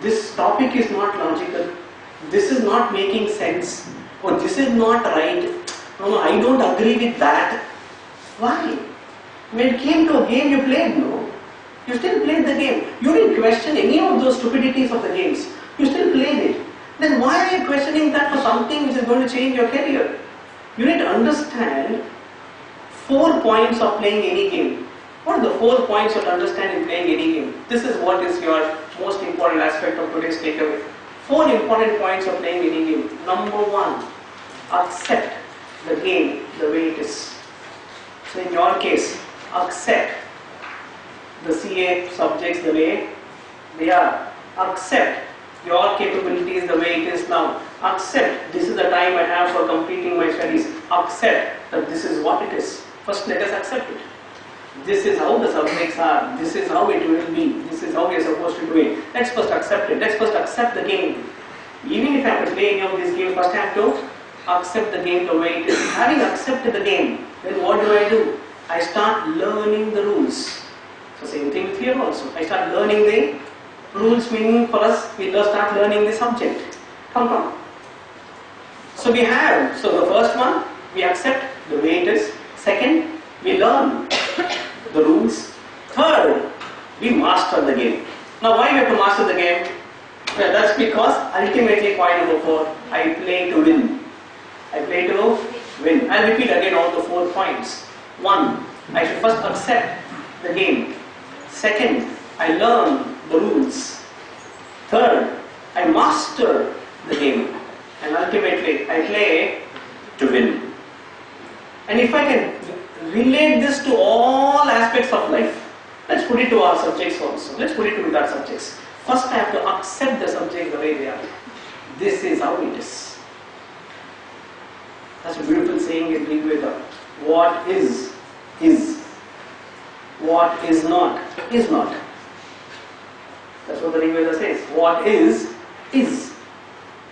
this topic is not logical, this is not making sense, or this is not right, no, I don't agree with that. Why? When it came to a game you played, no? You still played the game. You didn't question any of those stupidities of the games. You still played it. Then why are you questioning that for something which is going to change your career? You need to understand 4 points of playing any game. What are the 4 points you have to understand in playing any game? This is what is your most important aspect of today's takeaway. 4 important points of playing any game. Number 1, accept the game the way it is. So in your case, accept the CA subjects the way they are. Accept your capabilities the way it is now. Accept this is the time I have for completing my studies. Accept that this is what it is. First let us accept it. This is how the subjects are. This is how it will be. This is how we are supposed to do it. Let's first accept it. Let's first accept the game. Even if I have to play any of these games, first I have to accept the game the way it is. Having accepted the game, then what do? I start learning the rules. So same thing with here also. I start learning the rules, meaning for us, we start learning the subject. Come. So we have, so the first one, we accept the way it is. Second, we learn the rules. Third, we master the game. Now why we have to master the game? Well, that's because ultimately point number 4, I play to win. I play to win. I'll repeat again all the 4 points. 1, I should first accept the game. Second, I learn the rules. Third, I master the game. And ultimately, I play to win. And if I can relate this to all aspects of life, let's put it to our subjects also. Let's put it to our subjects. First, I have to accept the subject the way they are. This is how it is. That's a beautiful saying in Rigveda. What is, is. What is not, is not. That's what the Rigveda says. What is, is.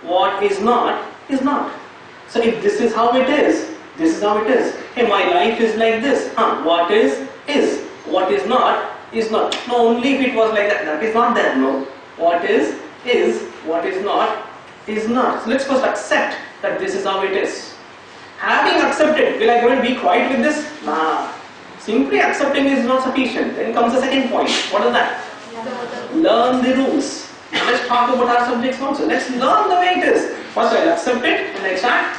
What is not, is not. So if this is how it is, this is how it is. Hey, my life is like this. What is, is. What is not, is not. No, only if it was like that. That is not that, no. What is. What is not, is not. So let's first accept that this is how it is. Having accepted, will I go and be quiet with this? Nah. Simply accepting is not sufficient. Then comes the second point. What is that? Learn the rules. Now let's talk about our subjects also. Let's learn the way it is. First I'll accept it and I start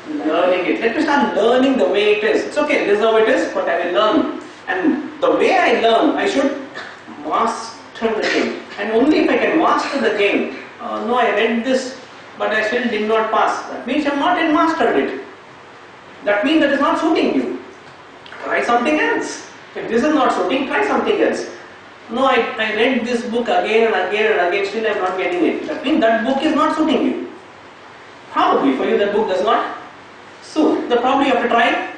learning it. Let me start learning the way it is. It's okay, this is how it is, but I will learn. And the way I learn, I should master the game. And only if I can master the game. No, I read this but I still did not pass. That means you have not yet mastered it. That means that is not suiting you. Try something else. If this is not suiting, try something else. No, I read this book again and again and again, still I am not getting it. That means that book is not suiting you. Probably for you that book does not suit. The problem you have to try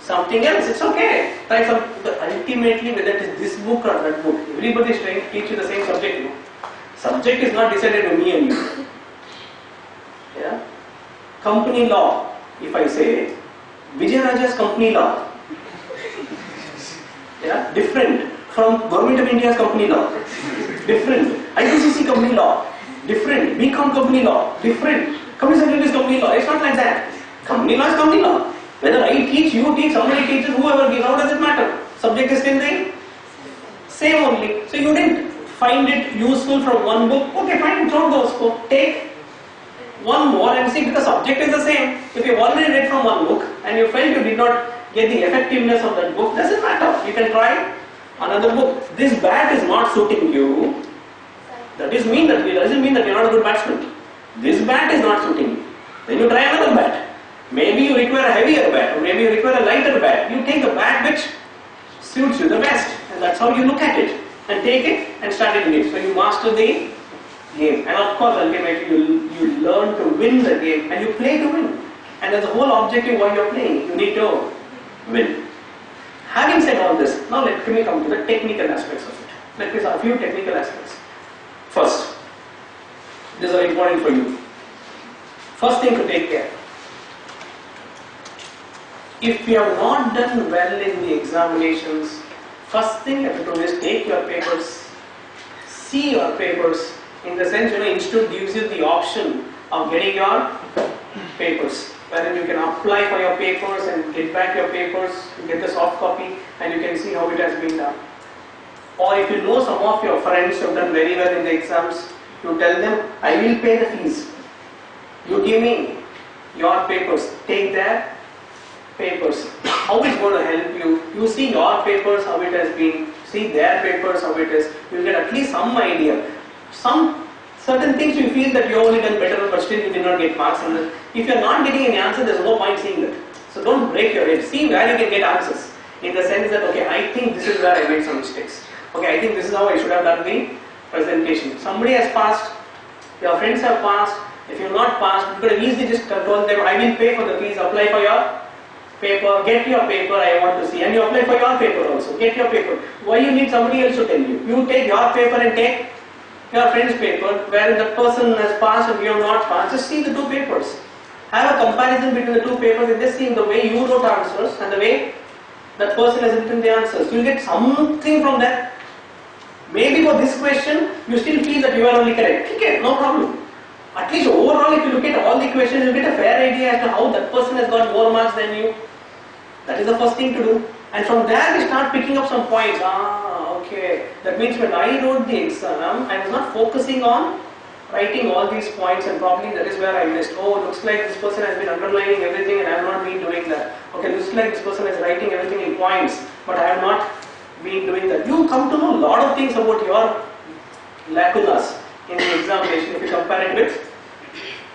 something else. It's okay. Try some. Ultimately, whether it is this book or that book, everybody is trying to teach you the same subject. No? Subject is not decided by me and you. Yeah. Company law. If I say Vijayaraja's company law, yeah, different from Government of India's company law, different. IPCC company law, different. BCom company law, different. Company Secretary's company law. It's not like that. Company law is company law. Whether I teach, you teach, somebody teaches, whoever gives, how does it matter? Subject is still the same only. So you didn't find it useful from one book. Okay, fine, don't go. So take one more and see, because subject is the same. If you already read from one book and you felt you did not get the effectiveness of that book, doesn't matter. You can try another book. This bat is not suiting you. That doesn't mean that you're not a good batsman. This bat is not suiting you. Then you try another bat. Maybe you require a heavier bat, or maybe you require a lighter bat. You take a bat which suits you the best, and that's how you look at it and take it and start it. So you master the game, and of course ultimately you learn to win the game, and you play to win. And that's the whole objective why you're playing. You need to win. Having said all this, now let me come to the technical aspects of it. Let me say a few technical aspects. First, these are important for you. First thing to take care. If you have not done well in the examinations, first thing you have to do is take your papers, see your papers. In the sense, institute gives you the option of getting your papers, wherein you can apply for your papers and get back your papers, you get the soft copy, and you can see how it has been done. Or if you know some of your friends who have done very well in the exams, you tell them, I will pay the fees. You give me your papers, take their papers. How it's going to help you? You see your papers, how it has been, see their papers, how it is. You get at least some idea. Some certain things you feel that you have only done better, but still you did not get marks. And if you are not getting any answer, there is no point seeing that. So don't break your head. See where you can get answers. In the sense that, okay, I think this is where I made some mistakes. Okay, I think this is how I should have done the presentation. Somebody has passed, your friends have passed. If you have not passed, you could have easily just told them, I will pay for the fees, apply for your paper, get your paper, I want to see. And you apply for your paper also, get your paper. Why you need somebody else to tell you? You take your paper and take your friend's paper, where the person has passed and you have not passed. Just see the two papers. Have a comparison between the two papers and just see the way you wrote answers and the way that person has written the answers. You will get something from that. Maybe for this question, you still feel that you are only correct. Okay, no problem. At least overall, if you look at all the questions, you get a fair idea as to how that person has got more marks than you. That is the first thing to do. And from there, we start picking up some points. Okay. That means when I wrote the exam, I was not focusing on writing all these points, and probably that is where I missed. Oh, looks like this person has been underlining everything and I have not been doing that. Okay, looks like this person is writing everything in points, but I have not been doing that. You come to know a lot of things about your lacunas in the examination if you compare it with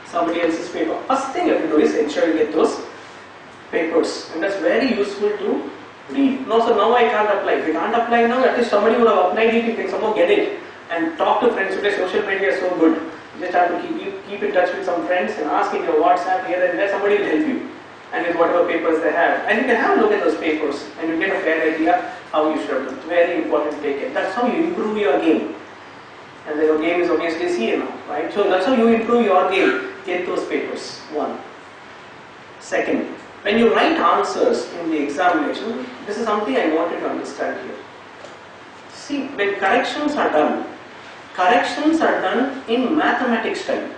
somebody else's paper. First thing you have to do is ensure you get those papers, and that's very useful to read. No, so now I can't apply. If you can't apply now, at least somebody would have applied it. You can somehow get it and talk to friends. Today social media is so good. You just have to keep in touch with some friends and ask in your WhatsApp here and there. Somebody will help you, and with whatever papers they have, and you can have a look at those papers and you get a fair idea how you should have done. Very important to take it. That's how you improve your game. And then your game is obviously CA now, right? So that's how you improve your game. Get those papers. One. Second, when you write answers in the examination, this is something I wanted to understand here. See, when corrections are done in mathematics style.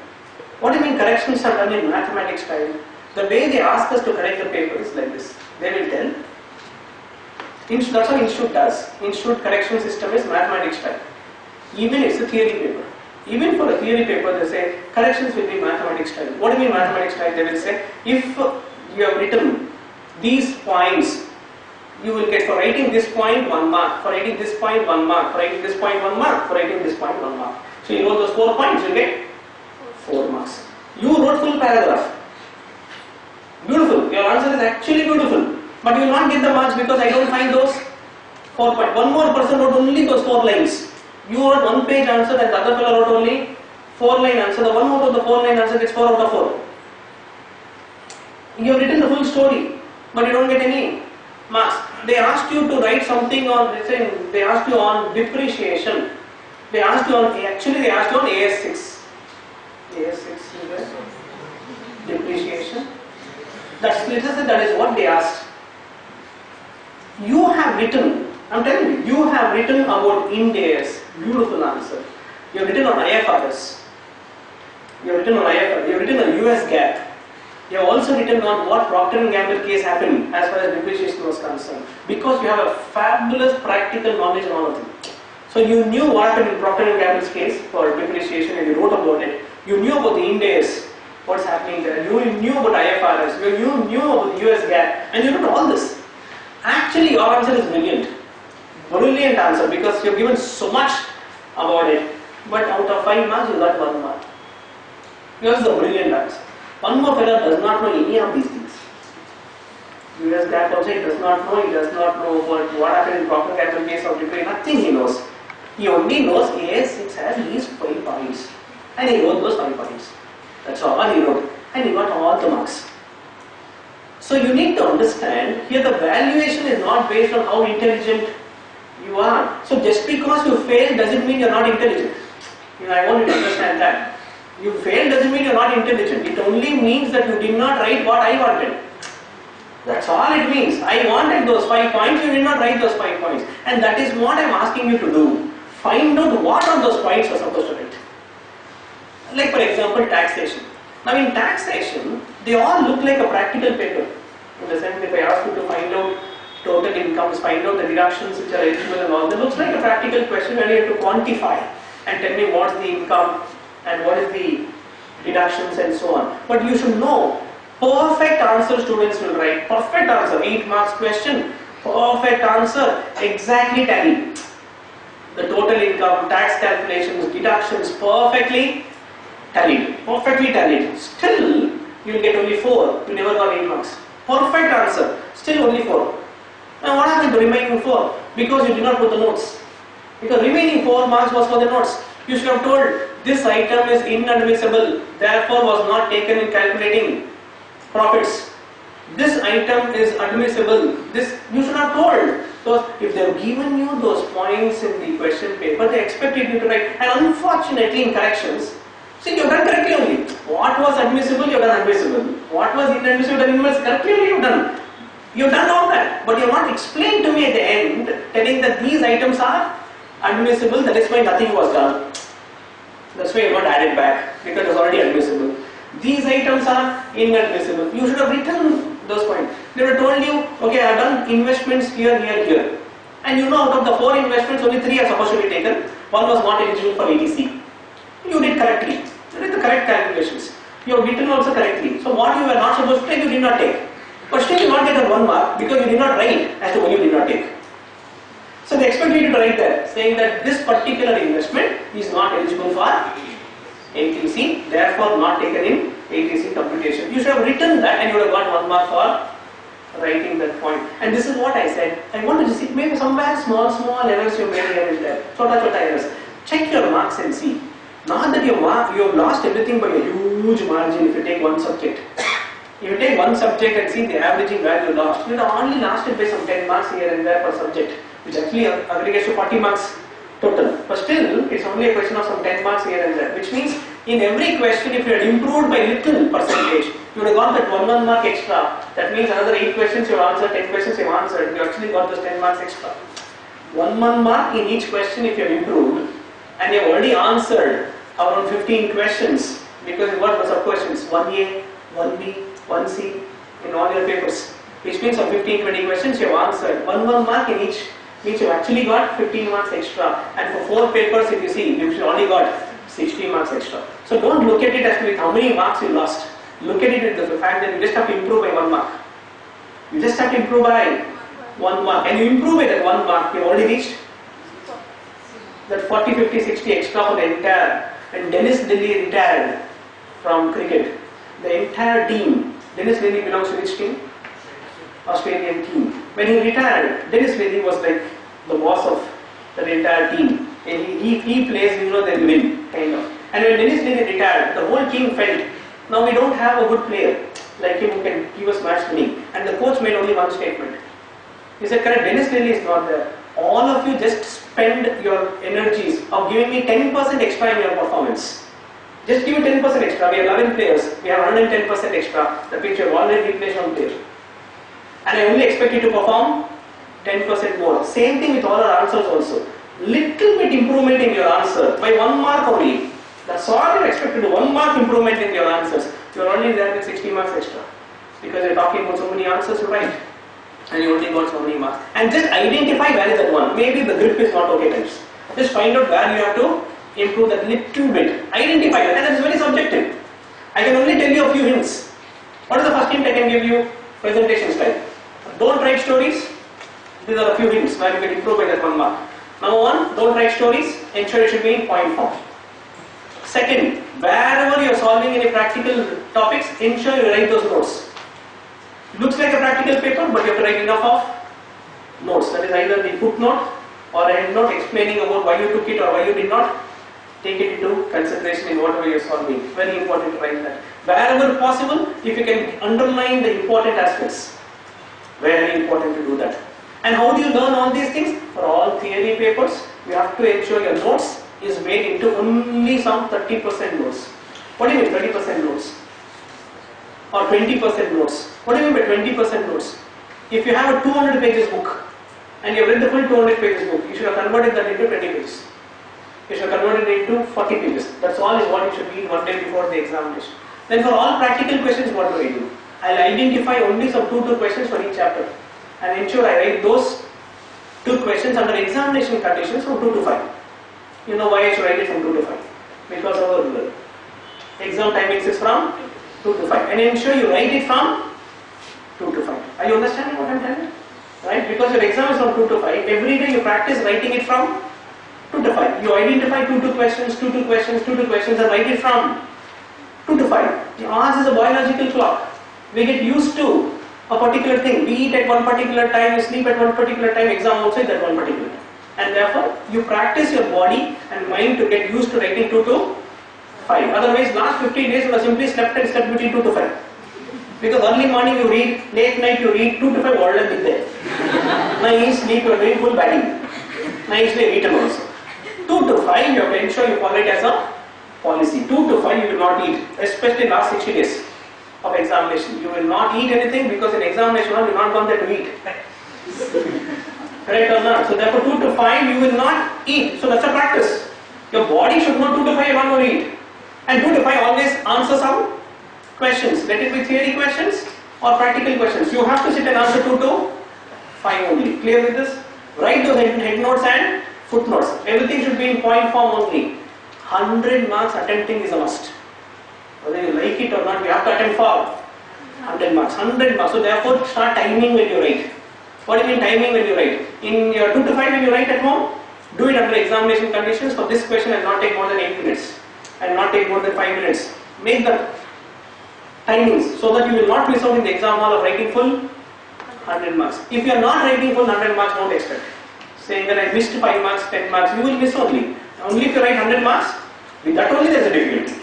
What do you mean corrections are done in mathematics style? The way they ask us to correct the paper is like this. They will tell. That's how Institute does. Institute correction system is mathematics style. Even it's a theory paper. Even for a theory paper, they say corrections will be mathematics style. What do you mean mathematics style? They will say if you have written these points, you will get for writing this point 1 mark, for writing this point 1 mark, for writing this point 1 mark, for writing this point 1 mark. So you know those 4 points, you get 4 marks. You wrote full paragraph. Beautiful. Your answer is actually beautiful. But you will not get the marks because I don't find those 4 points. One more person wrote only those 4 lines. You wrote 1 page answer and the other fellow wrote only 4 line answer. The one who wrote the 4 line answer gets 4 out of 4. You have written the full story, but you don't get any marks. They asked you to write something on, they asked you on depreciation. They asked you on, actually they asked you on AS6. AS6 is depreciation. That is what they asked. You have written, I'm telling you, you have written about Ind AS. Beautiful answer. You have written on IFRS. You have written on IFRS. You have written on US GAAP. You have also written on what Procter & Gamble case happened as far as depreciation was concerned. Because you have a fabulous practical knowledge on all of them. So you knew what happened in Procter & Gamble's case for depreciation and you wrote about it. You knew about the Ind AS, what's happening there. You knew about IFRS. You knew about the US GAAP. And you wrote all this. Actually, your answer is brilliant. Brilliant answer because you have given so much about it. But out of 5 marks, you got 1 mark. Yours is a brilliant answer. One more fellow does not know any of these things. US GAAP also he does not know. He does not know what happened in Procter & Gamble case of degree. Nothing he knows. He only knows AS6 has these 5 points. And he wrote those 5 points. That's all he wrote. And he got all the marks. So you need to understand, here the valuation is not based on how intelligent you are. So just because you fail doesn't mean you are not intelligent. I want you to understand that. You failed doesn't mean you are not intelligent. It only means that you did not write what I wanted. That's all it means. I wanted those 5 points, you did not write those 5 points. And that is what I am asking you to do. Find out what are those points you are supposed to write. Like for example, taxation. Now in taxation, they all look like a practical paper. In the sense, if I ask you to find out total incomes, find out the deductions which are eligible and all, that looks like a practical question where you have to quantify and tell me what's the income and what is the deductions and so on. But you should know, perfect answer students will write. Perfect answer, 8 marks question, perfect answer, exactly tally. The total income, tax calculations, deductions, perfectly tallied. Perfectly tallied. Still, you will get only 4. You never got 8 marks. Perfect answer. Still only 4. Now what happened to the remaining 4? Because you did not put the notes. Because remaining 4 marks was for the notes. You should have told this item is inadmissible, therefore was not taken in calculating profits. This item is admissible. This you should have told. So if they have given you those points in the question paper, they expected you to write. And unfortunately in corrections, see, you have done correctly only. What was admissible, you have done admissible. What was inadmissible, you have done correctly only, you have done. You have done all that. But you have not explained to me at the end, telling that these items are admissible, that is why nothing was done. That's why you have not added back, because it was already admissible. These items are inadmissible. You should have written those points. They would have told you, okay, I have done investments here, here, here. And you know out of the 4 investments, only 3 are supposed to be taken. One was not eligible for ATC. You did correctly. You did the correct calculations. You have written also correctly. So what you were not supposed to take, you did not take. But still you not get a 1 mark because you did not write as to what you did not take. So they expect you to write there, saying that this particular investment is not eligible for ATC, therefore not taken in ATC computation. You should have written that and you would have got 1 mark for writing that point. And this is what I said. I wanted to see maybe somewhere small errors you made here and there. Chota errors. Check your marks and see. Not that you have lost everything by a huge margin if you take one subject. If you take one subject and see the averaging value lost, you have only lost it by some 10 marks here and there per subject, which actually aggregates to 40 marks total. But still, it's only a question of some 10 marks here and there, which means in every question, if you had improved by little percentage, you would have got that 1 mark extra. That means another 8 questions you have answered, 10 questions you have answered, you actually got those 10 marks extra. 1 mark in each question if you have improved, and you have already answered around 15 questions, because you got the sub questions 1A, 1B, 1C in all your papers, which means of 15-20 questions you have answered. 1 mark in each means you actually got 15 marks extra, and for 4 papers if you see, you only got 60 marks extra. So don't look at it as with how many marks you lost. Look at it with the fact that you just have to improve by 1 mark. You just have to improve by 1 mark, and you improve it at 1 mark, you have already reached that 40, 50, 60 extra for the entire. When Dennis Dilly retired, from cricket. The entire team, Dennis Lillee belongs to which team? Australian team. When he retired, Dennis Lillee was like the boss of the entire team. And he plays, they win, kind of. And when Dennis Lillee retired, the whole team felt, now we don't have a good player like him who can give us match winning. And the coach made only one statement. He said, correct, Dennis Lillee is not there. All of you just spend your energies of giving me 10% extra in your performance. Just give me 10% extra. We have 11 players. We have 110% extra. That means you have already replaced one player. And I only expect you to perform 10% more. Same thing with all our answers also. Little bit improvement in your answer by 1 mark only. That's all you expect to do. 1 mark improvement in your answers. You are only there with 60 marks extra. Because you are talking about so many answers you write. And you only got so many marks. And just identify where is that one. Maybe the grip is not okay times. Just find out where you have to improve that little bit. Identify that. And that is very subjective. I can only tell you a few hints. What is the first hint I can give you? Presentation style. Don't write stories. These are a few hints where you can improve by that 1 mark. Number 1, don't write stories. Ensure it should be in point form. Second, wherever you are solving any practical topics, ensure you write those notes. Looks like a practical paper, but you have to write enough of notes. That is either the footnote or a end note explaining about why you took it or why you did not. Take it into consideration in whatever you are solving. Very important to write that. Wherever possible, if you can underline the important aspects, very important to do that. And how do you learn all these things? For all theory papers, you have to ensure your notes is made into only some 30% notes. What do you mean 30% notes? Or 20% notes? What do you mean by 20% notes? If you have a 200 pages book and you have read the full 200 pages book, you should have converted that into 20 pages. You should have converted it into 40 pages. That's all is what you should read 1 day before the examination. Then for all practical questions, what do? I'll identify only some 2 questions for each chapter and ensure I write those 2 questions under examination conditions from 2 to 5. You know why I should write it from 2 to 5? Because our exam timings is from 2 to 5. And ensure you write it from 2 to 5. Are you understanding what I'm telling you? Right? Because your exam is from 2 to 5. Every day you practice writing it from 2 to 5. You identify 2 questions, 2 questions, 2 questions and write it from 2 to 5. Ours is a biological clock. We get used to a particular thing. We eat at one particular time, we sleep at one particular time, exam also is at one particular time. And therefore, you practice your body and mind to get used to writing 2 to 5. Otherwise, last 15 days you have simply slept and slept between 2 to 5. Because early morning you read, late night you read, 2 to 5 already there. Nice sleep, you are doing full batting. Nicely eaten also. 2 to 5 you have to ensure you follow it as a policy. 2 to 5 you will not eat, especially last 60 days of examination. You will not eat anything because in examination you will not come there to eat. Correct or not? So therefore 2 to 5 you will not eat. So that's a practice. Your body should know 2 to 5 you are not going to eat. And 2 to 5 always answer some questions. Let it be theory questions or practical questions. You have to sit and answer 2 to 5 only. Clear with this? Write those head notes and footnotes. Everything should be in point form only. 100 marks attempting is a must. Whether you like it or not, you have to attempt for 100 marks. 100 marks. So therefore, start timing when you write. What do you mean timing when you write? In your 2 to 5 when you write at home, do it under examination conditions. For this question, I will not take more than 8 minutes. I will not take more than 5 minutes. Make the timings so that you will not miss out in the exam hall of writing full 100 marks. If you are not writing full 100 marks, don't expect. Saying that I missed 5 marks, 10 marks, you will miss only. Only if you write 100 marks, with that only there is a difficulty.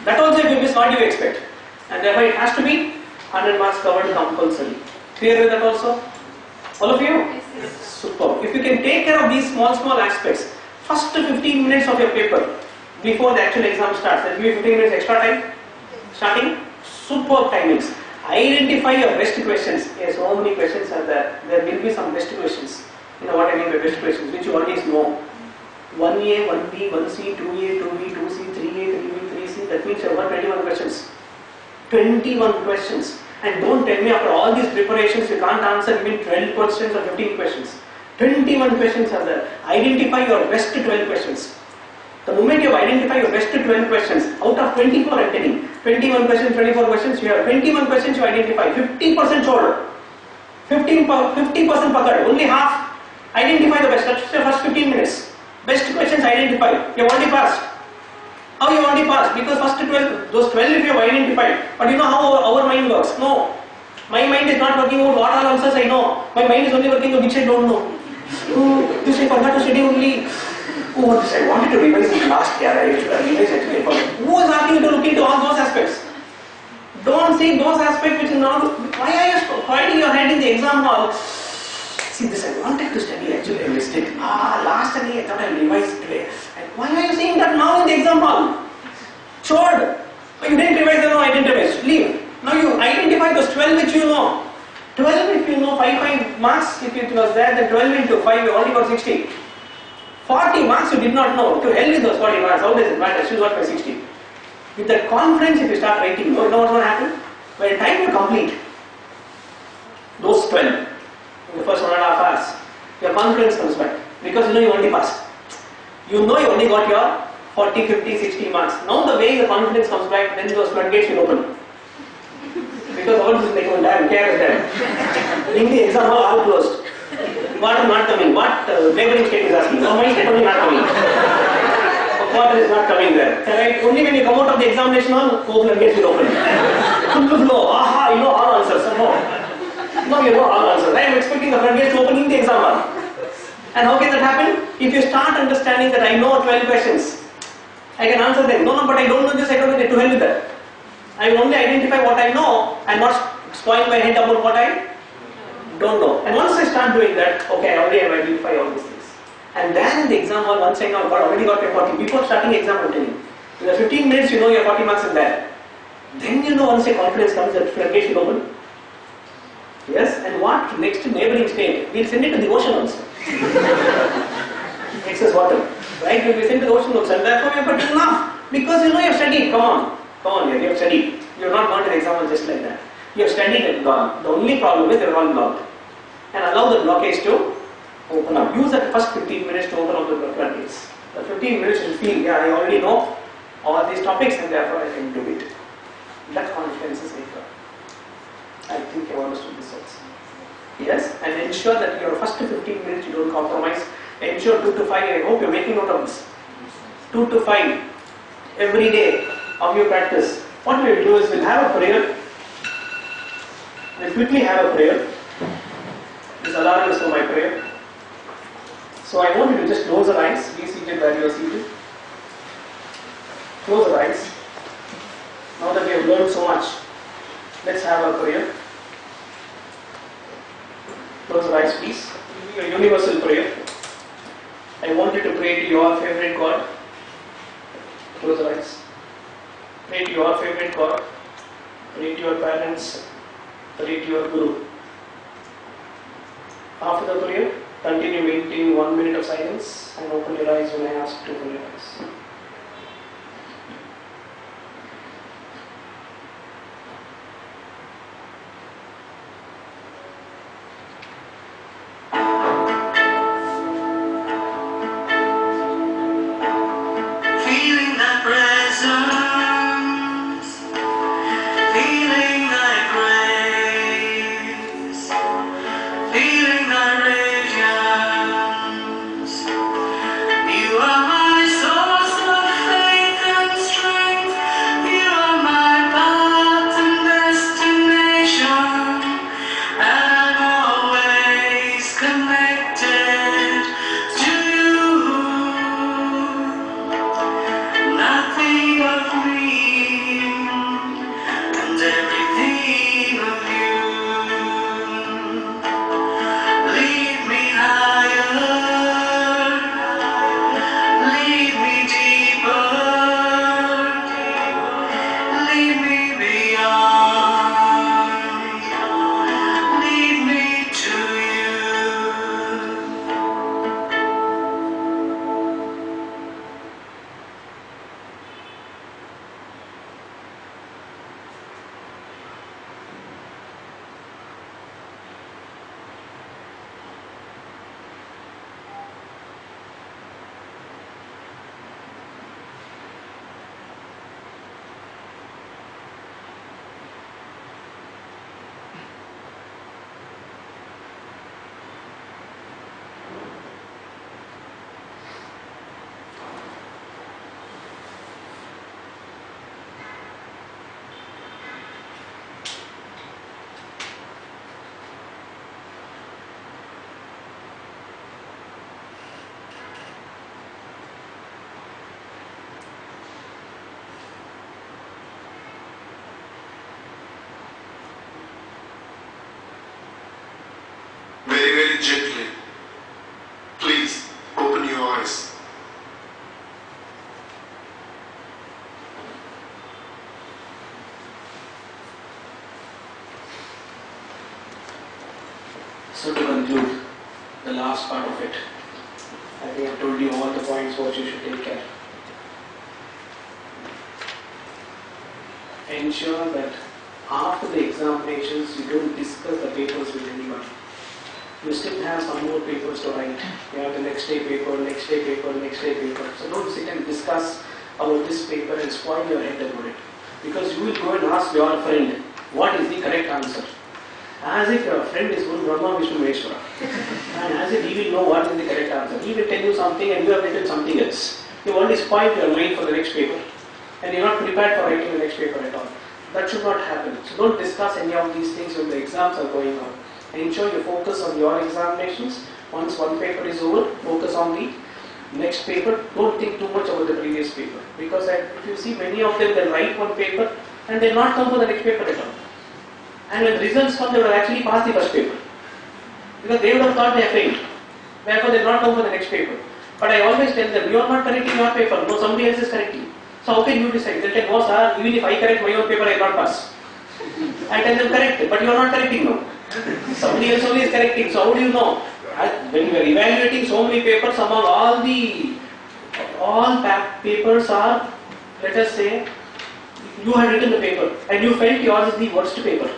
That also if you miss, what do you expect? And therefore it has to be 100 marks covered compulsory. Clear with that also? All of you? Yes. Super. If you can take care of these small aspects, first 15 minutes of your paper before the actual exam starts, that will give you 15 minutes extra time. Starting, superb timings. Identify your best questions. Yes, so many questions are there. There will be some best questions. You know what I mean by best questions, which you always know. 1A, 1B, 1C, 2A, 2B, 2C, 3A, 3B, 3C. That means you have got 21 questions. 21 questions. And don't tell me after all these preparations you can't answer even 12 questions or 15 questions. 21 questions are there. Identify your best 12 questions. The moment you identify your best 12 questions, out of 24 I'm telling, 21 questions, 24 questions, you have 21 questions you identify, 50% shoulder, 50% pakad, only half. Identify the best, that's your first 15 minutes. Best questions identify, you have already passed. How you already passed? Because first 12, those 12 if you have identified. But you know how our mind works? No. My mind is not working out what all answers I know. My mind is only working out which I don't know. Oh, this I forgot to study only. Oh, this I wanted to revise in last year. I should have revised it. Who is asking you to look into all those aspects? Don't see those aspects which is not. Why are you hiding your head in the exam hall? See, this I wanted to study, actually I mistake. Last study I thought I revised today. And why are you saying that now in the exam hall? Sure. You didn't revise, no, I didn't revise. Leave. Now you identify those 12 which you know. 12 if you know 5 marks, if it was there, then 12 into 5 you already got 60. 40 marks you did not know. To hell with those 40 marks, how does it matter? You still got by 60. With that confidence, if you start writing, you know what's going to happen? By the time you complete those 12, in the first 1.5 hours, your confidence comes back. Because you know you only passed. You know you only got your 40, 50, 60 marks. Now the way the confidence comes back, then those floodgates will open. Because all this is like, damn, care is there. In the exam hall, all closed. Water not coming. What neighboring state is asking? No, my state only not coming. Water is not coming there. Right? Only when you come out of the examination hall, floodgates will open. Full flow. Aha, you know all answers. No. No, you know all answers. I am expecting the floodgates to open in the exam hall. And how can that happen? If you start understanding that I know 12 questions, I can answer them. No, but I don't know this, I don't know that. To hell with that. I will only identify what I know and not spoil my head about what I don't know. And once I start doing that, okay, I already have identified all these things. And then in the exam hall, once I know, already got my 40. Before starting exam, I'm telling you. In the 15 minutes, you know your 40 marks is there. Then you know once your confidence comes, that floodgates will open. Yes, and what next to neighboring state? We'll send it to the ocean also. Excess water. Right? We'll send to the ocean also. And therefore, we have put enough. Because you know you have studied. Come on. You have studied. You have not gone to the exam just like that. You have studied and gone. The only problem is they are all blocked. And allow the blockage to open up. Use that first 15 minutes to open up the floodgates. The 15 minutes you feel, yeah, I already know all these topics and therefore I can do it. That confidence is maker. I think you understood this also. Yes, and ensure that your first 15 minutes you don't compromise. Ensure 2 to 5. I hope you're making note of this. 2 to 5 every day of your practice. What we'll do is we'll have a prayer. We'll quickly have a prayer. This alarm is for my prayer. So I want you to just close your eyes. Be seated where you are seated. Close your eyes. Now that we have learned so much, let's have a prayer. Close your eyes, please. A universal prayer. I want you to pray to your favorite God. Close your eyes. Pray to your favorite God. Pray to your parents. Pray to your Guru. After the prayer, continue maintaining 1 minute of silence and open your eyes when I ask to open your eyes. You are my source. very gently. Please open your eyes. So to conclude the last part of it, I think I told you all the points what you should take care. Ensure that after the examinations you don't discuss the papers with anyone. You still have some more papers to write. You have the next day paper, next day paper, next day paper. So don't sit and discuss about this paper and spoil your head about it. Because you will go and ask your friend, what is the correct answer? As if your friend is Guru Brahma Vishnu Maheshwara. And as if he will know what is the correct answer. He will tell you something and you have written something else. You have already spoiled your mind for the next paper. And you are not prepared for writing the next paper at all. That should not happen. So don't discuss any of these things when the exams are going on. Ensure you focus on your examinations. Once one paper is over, focus on the next paper. Don't think too much about the previous paper. Because if you see many of them, they'll write one paper and they'll not come for the next paper at all. And when the results come, they will actually pass the first paper. Because they would have thought they have failed. Therefore, they will not come for the next paper. But I always tell them, you are not correcting your paper. No, somebody else is correcting. So how can you decide? They'll tell, no sir, even if I correct my own paper, I will not pass. I tell them, correct it, but you are not correcting now. Somebody else only is correcting. So how do you know? When you are evaluating so many papers, among all papers are, let us say, you have written the paper and you felt yours is the worst paper.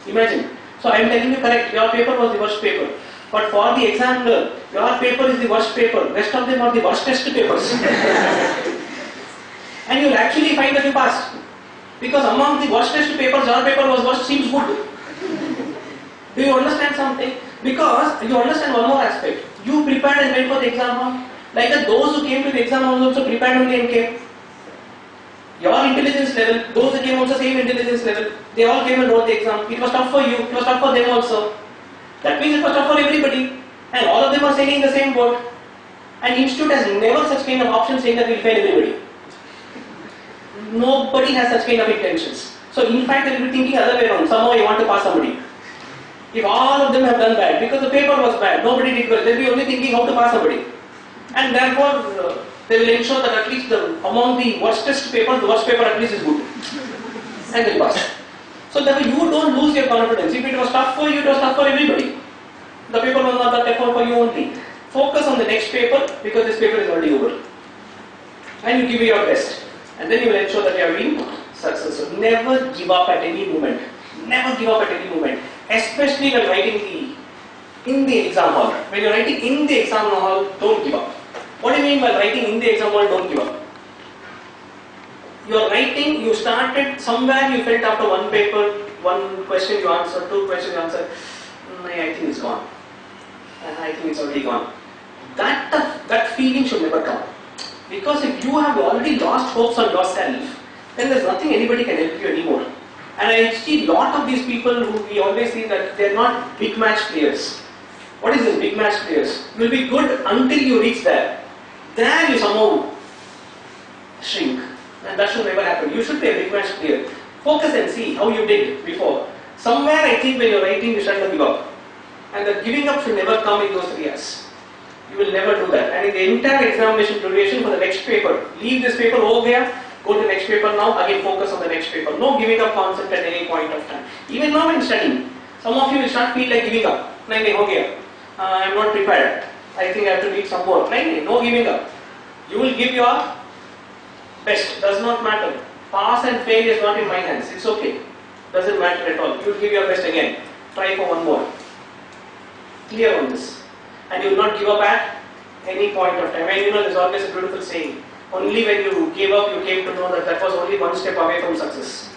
Imagine. So I am telling you correct, your paper was the worst paper. But for the examiner, your paper is the worst paper. Rest of them are the worstest papers. And you will actually find that you passed. Because among the worstest papers, your paper was worst seems good. Do you understand something? Because you understand one more aspect. You prepared and went for the exam hall. Like that those who came to the exam hall also prepared only and came. Your intelligence level, those who came also same intelligence level. They all came and wrote the exam. It was tough for you, it was tough for them also. That means it was tough for everybody. And all of them are sailing in the same boat. And institute has never such kind of option saying that we will fail everybody. Nobody has such kind of intentions. So in fact they will be thinking other way around. Somehow you want to pass somebody. If all of them have done bad, because the paper was bad, nobody did well, they will be only thinking how to pass somebody. And therefore they will ensure that at least among the worstest papers, the worst paper at least is good. And they will pass. So therefore you don't lose your confidence. If it was tough for you, it was tough for everybody. The paper was not that tough for you only. Focus on the next paper because this paper is already over. And you give it your best. And then you will ensure that you are being successful. Never give up at any moment. Never give up at any moment. Especially when writing in the exam hall. When you are writing in the exam hall, don't give up. What do you mean by writing in the exam hall, don't give up? You are writing, you started somewhere, you felt after one paper, one question you answered, two questions you answered, I think it's gone. I think it's already gone. That feeling should never come. Because if you have already lost hopes on yourself, then there's nothing anybody can help you anymore. And I see a lot of these people who we always see that they're not big match players. What is this big match players? You will be good until you reach there. There you somehow shrink. And that should never happen. You should be a big match player. Focus and see how you did before. Somewhere I think when you're writing you shouldn't give up. And the giving up should never come in those areas. You will never do that. And in the entire examination duration for the next paper, leave this paper over here, go to the next paper now, again focus on the next paper. No giving up concept at any point of time. Even now when studying, some of you will start feel like giving up. Okay, I am not prepared. I think I have to read some more. No giving up. You will give your best. Does not matter. Pass and fail is not in my hands. It's okay. Doesn't matter at all. You will give your best again. Try for one more. Clear on this. And you will not give up at any point of time. And you know, there's always a beautiful saying. Only when you gave up, you came to know that that was only one step away from success.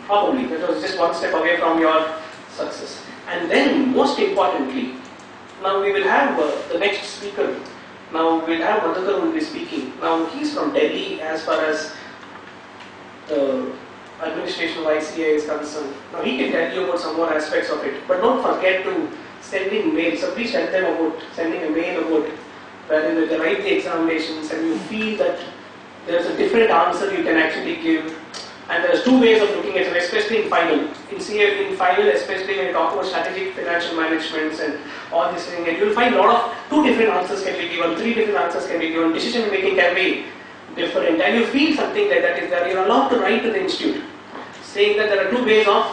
Probably, that was just one step away from your success. And then, most importantly, now we will have the next speaker. Now we'll have Madhukar who will be speaking. Now he's from Delhi as far as the administration of ICA is concerned. Now he can tell you about some more aspects of it. But don't forget to send in mails. So please tell them about sending a mail about where they write the examinations and you feel that there's a different answer you can actually give. And there's two ways of looking at it, especially in final. In CA, in final, especially when you talk about strategic financial management and all this thing, and you'll find a lot of two different answers can be given, three different answers can be given, decision making can be different, and you feel something like that is that you're allowed to write to the institute, saying that there are two ways of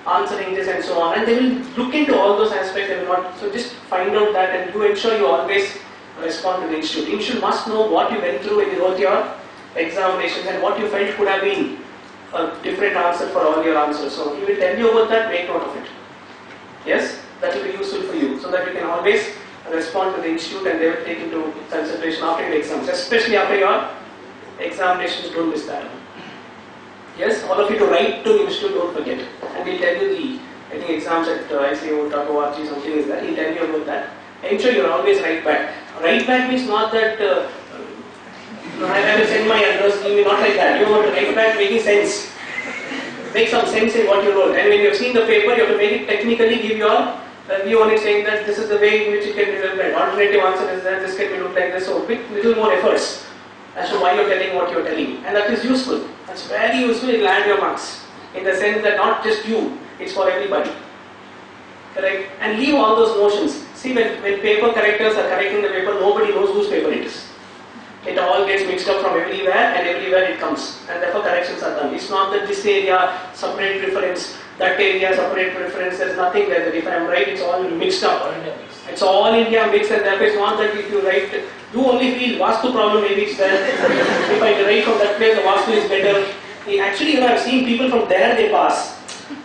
answering this and so on, and they will look into all those aspects. They will not. So just find out that, and you ensure you always respond to the institute. The institute must know what you went through when you wrote your examinations and what you felt could have been a different answer for all your answers. So he will tell you about that, make note of it. Yes, that will be useful for you so that you can always respond to the institute and they will take into consideration after your exams, especially after your examinations. Don't miss that. Yes, all of you to write to the institute, don't forget. And we'll tell you the, I think exams at ICO.org, something is that, he'll tell you about that. Ensure you always write back. Write back means not that I will send my address, not like that. You have to write back making sense. Make some sense in what you wrote. And when you have seen the paper, you have to make it technically, give your view on it, saying that this is the way in which it can be looked like. Alternative answer is that this can be looked like this. So with little more efforts as to why you're telling what you're telling. And that is useful. That's very useful. It will add your marks. In the sense that not just you, it's for everybody. Correct? And leave all those notions. See, when paper correctors are correcting the paper, nobody knows whose paper it is. It all gets mixed up from everywhere and everywhere it comes. And therefore corrections are done. It's not that this area separate preference, that area separate preference. There's nothing like that. If I'm right, it's all mixed up. It's all India mixed, and therefore it's not that if you write, you only feel Vastu problem maybe it's there. If I write from that place, the Vastu is better. Actually, I've seen people from there, they pass.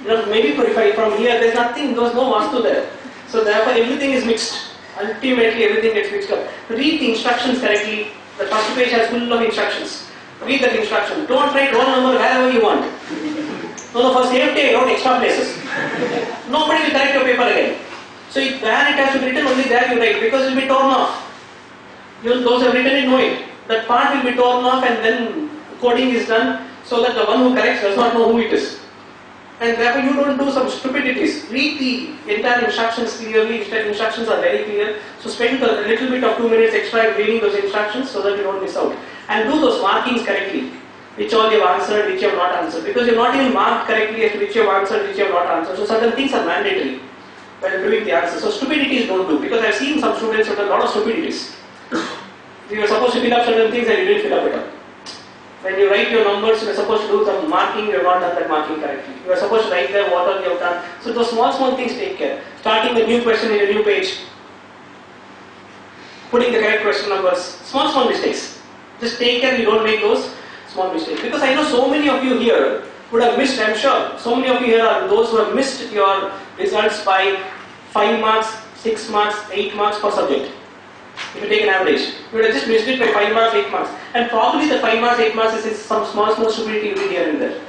Maybe if I from here, there's nothing, there's no Vastu there. So therefore everything is mixed. Ultimately everything gets mixed up. Read the instructions correctly. The first page has full of instructions. Read that instruction. Don't write roll number wherever you want. No, for safety, wrote extra places. Nobody will correct your paper again. So where it has to be written, only there you write, because it will be torn off. Those who have written it know it. That part will be torn off and then coding is done so that the one who corrects does not know who it is. And therefore you don't do some stupidities. Read the entire instructions clearly. Instructions are very clear. So spend a little bit of 2 minutes extra reading those instructions so that you don't miss out. And do those markings correctly. Which all you have answered, which you have not answered. Because you have not even marked correctly as to which you have answered, which you have not answered. So certain things are mandatory while doing the answer. So stupidities don't do. Because I have seen some students who have done a lot of stupidities. You were supposed to fill up certain things and you didn't fill up it up. When you write your numbers, you are supposed to do some marking, you have not done that marking correctly. You are supposed to write there what all you have done. So those small things take care. Starting a new question in a new page. Putting the correct question numbers. Small mistakes. Just take care you don't make those small mistakes. Because I know so many of you here would have missed, I'm sure. So many of you here are those who have missed your results by 5 marks, 6 marks, 8 marks per subject. If you take an average, you would have just missed it by 5 marks, 8 marks. And probably the 5 marks, 8 marks is some small stupidity you did here and there.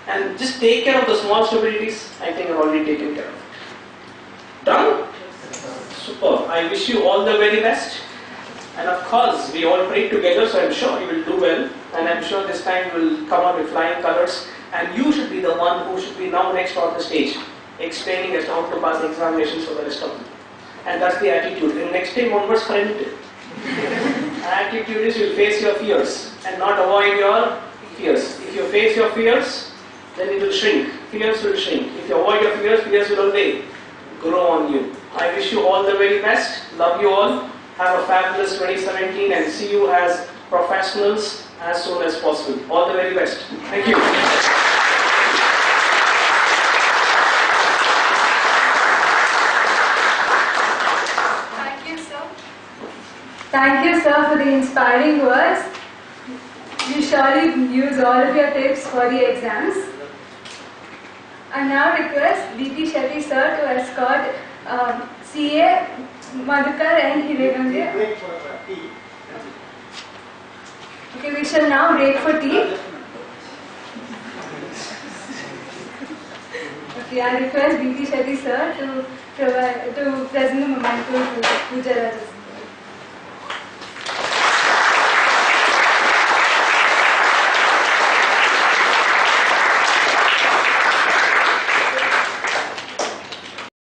And just take care of the small stupidities, I think I've already taken care of it. Done? Super. I wish you all the very best. And of course, we all prayed together, so I'm sure you will do well. And I'm sure this time you will come out with flying colors. And you should be the one who should be now next on the stage, explaining as to how to pass the examinations for the rest of them. And that's the attitude. And next time onwards, friend. Attitude is you face your fears and not avoid your fears. If you face your fears, then it will shrink. Fears will shrink. If you avoid your fears, fears will only grow on you. I wish you all the very best. Love you all. Have a fabulous 2017 and see you as professionals as soon as possible. All the very best. Thank you. Thank you, sir, for the inspiring words. You surely use all of your tips for the exams. I now request B.T. Shetty, sir, to escort CA, Madhukar and Hiregange. Okay, we shall now break for tea. Okay, I request B.T. Shetty, sir, to present the memento to Puja Rajas.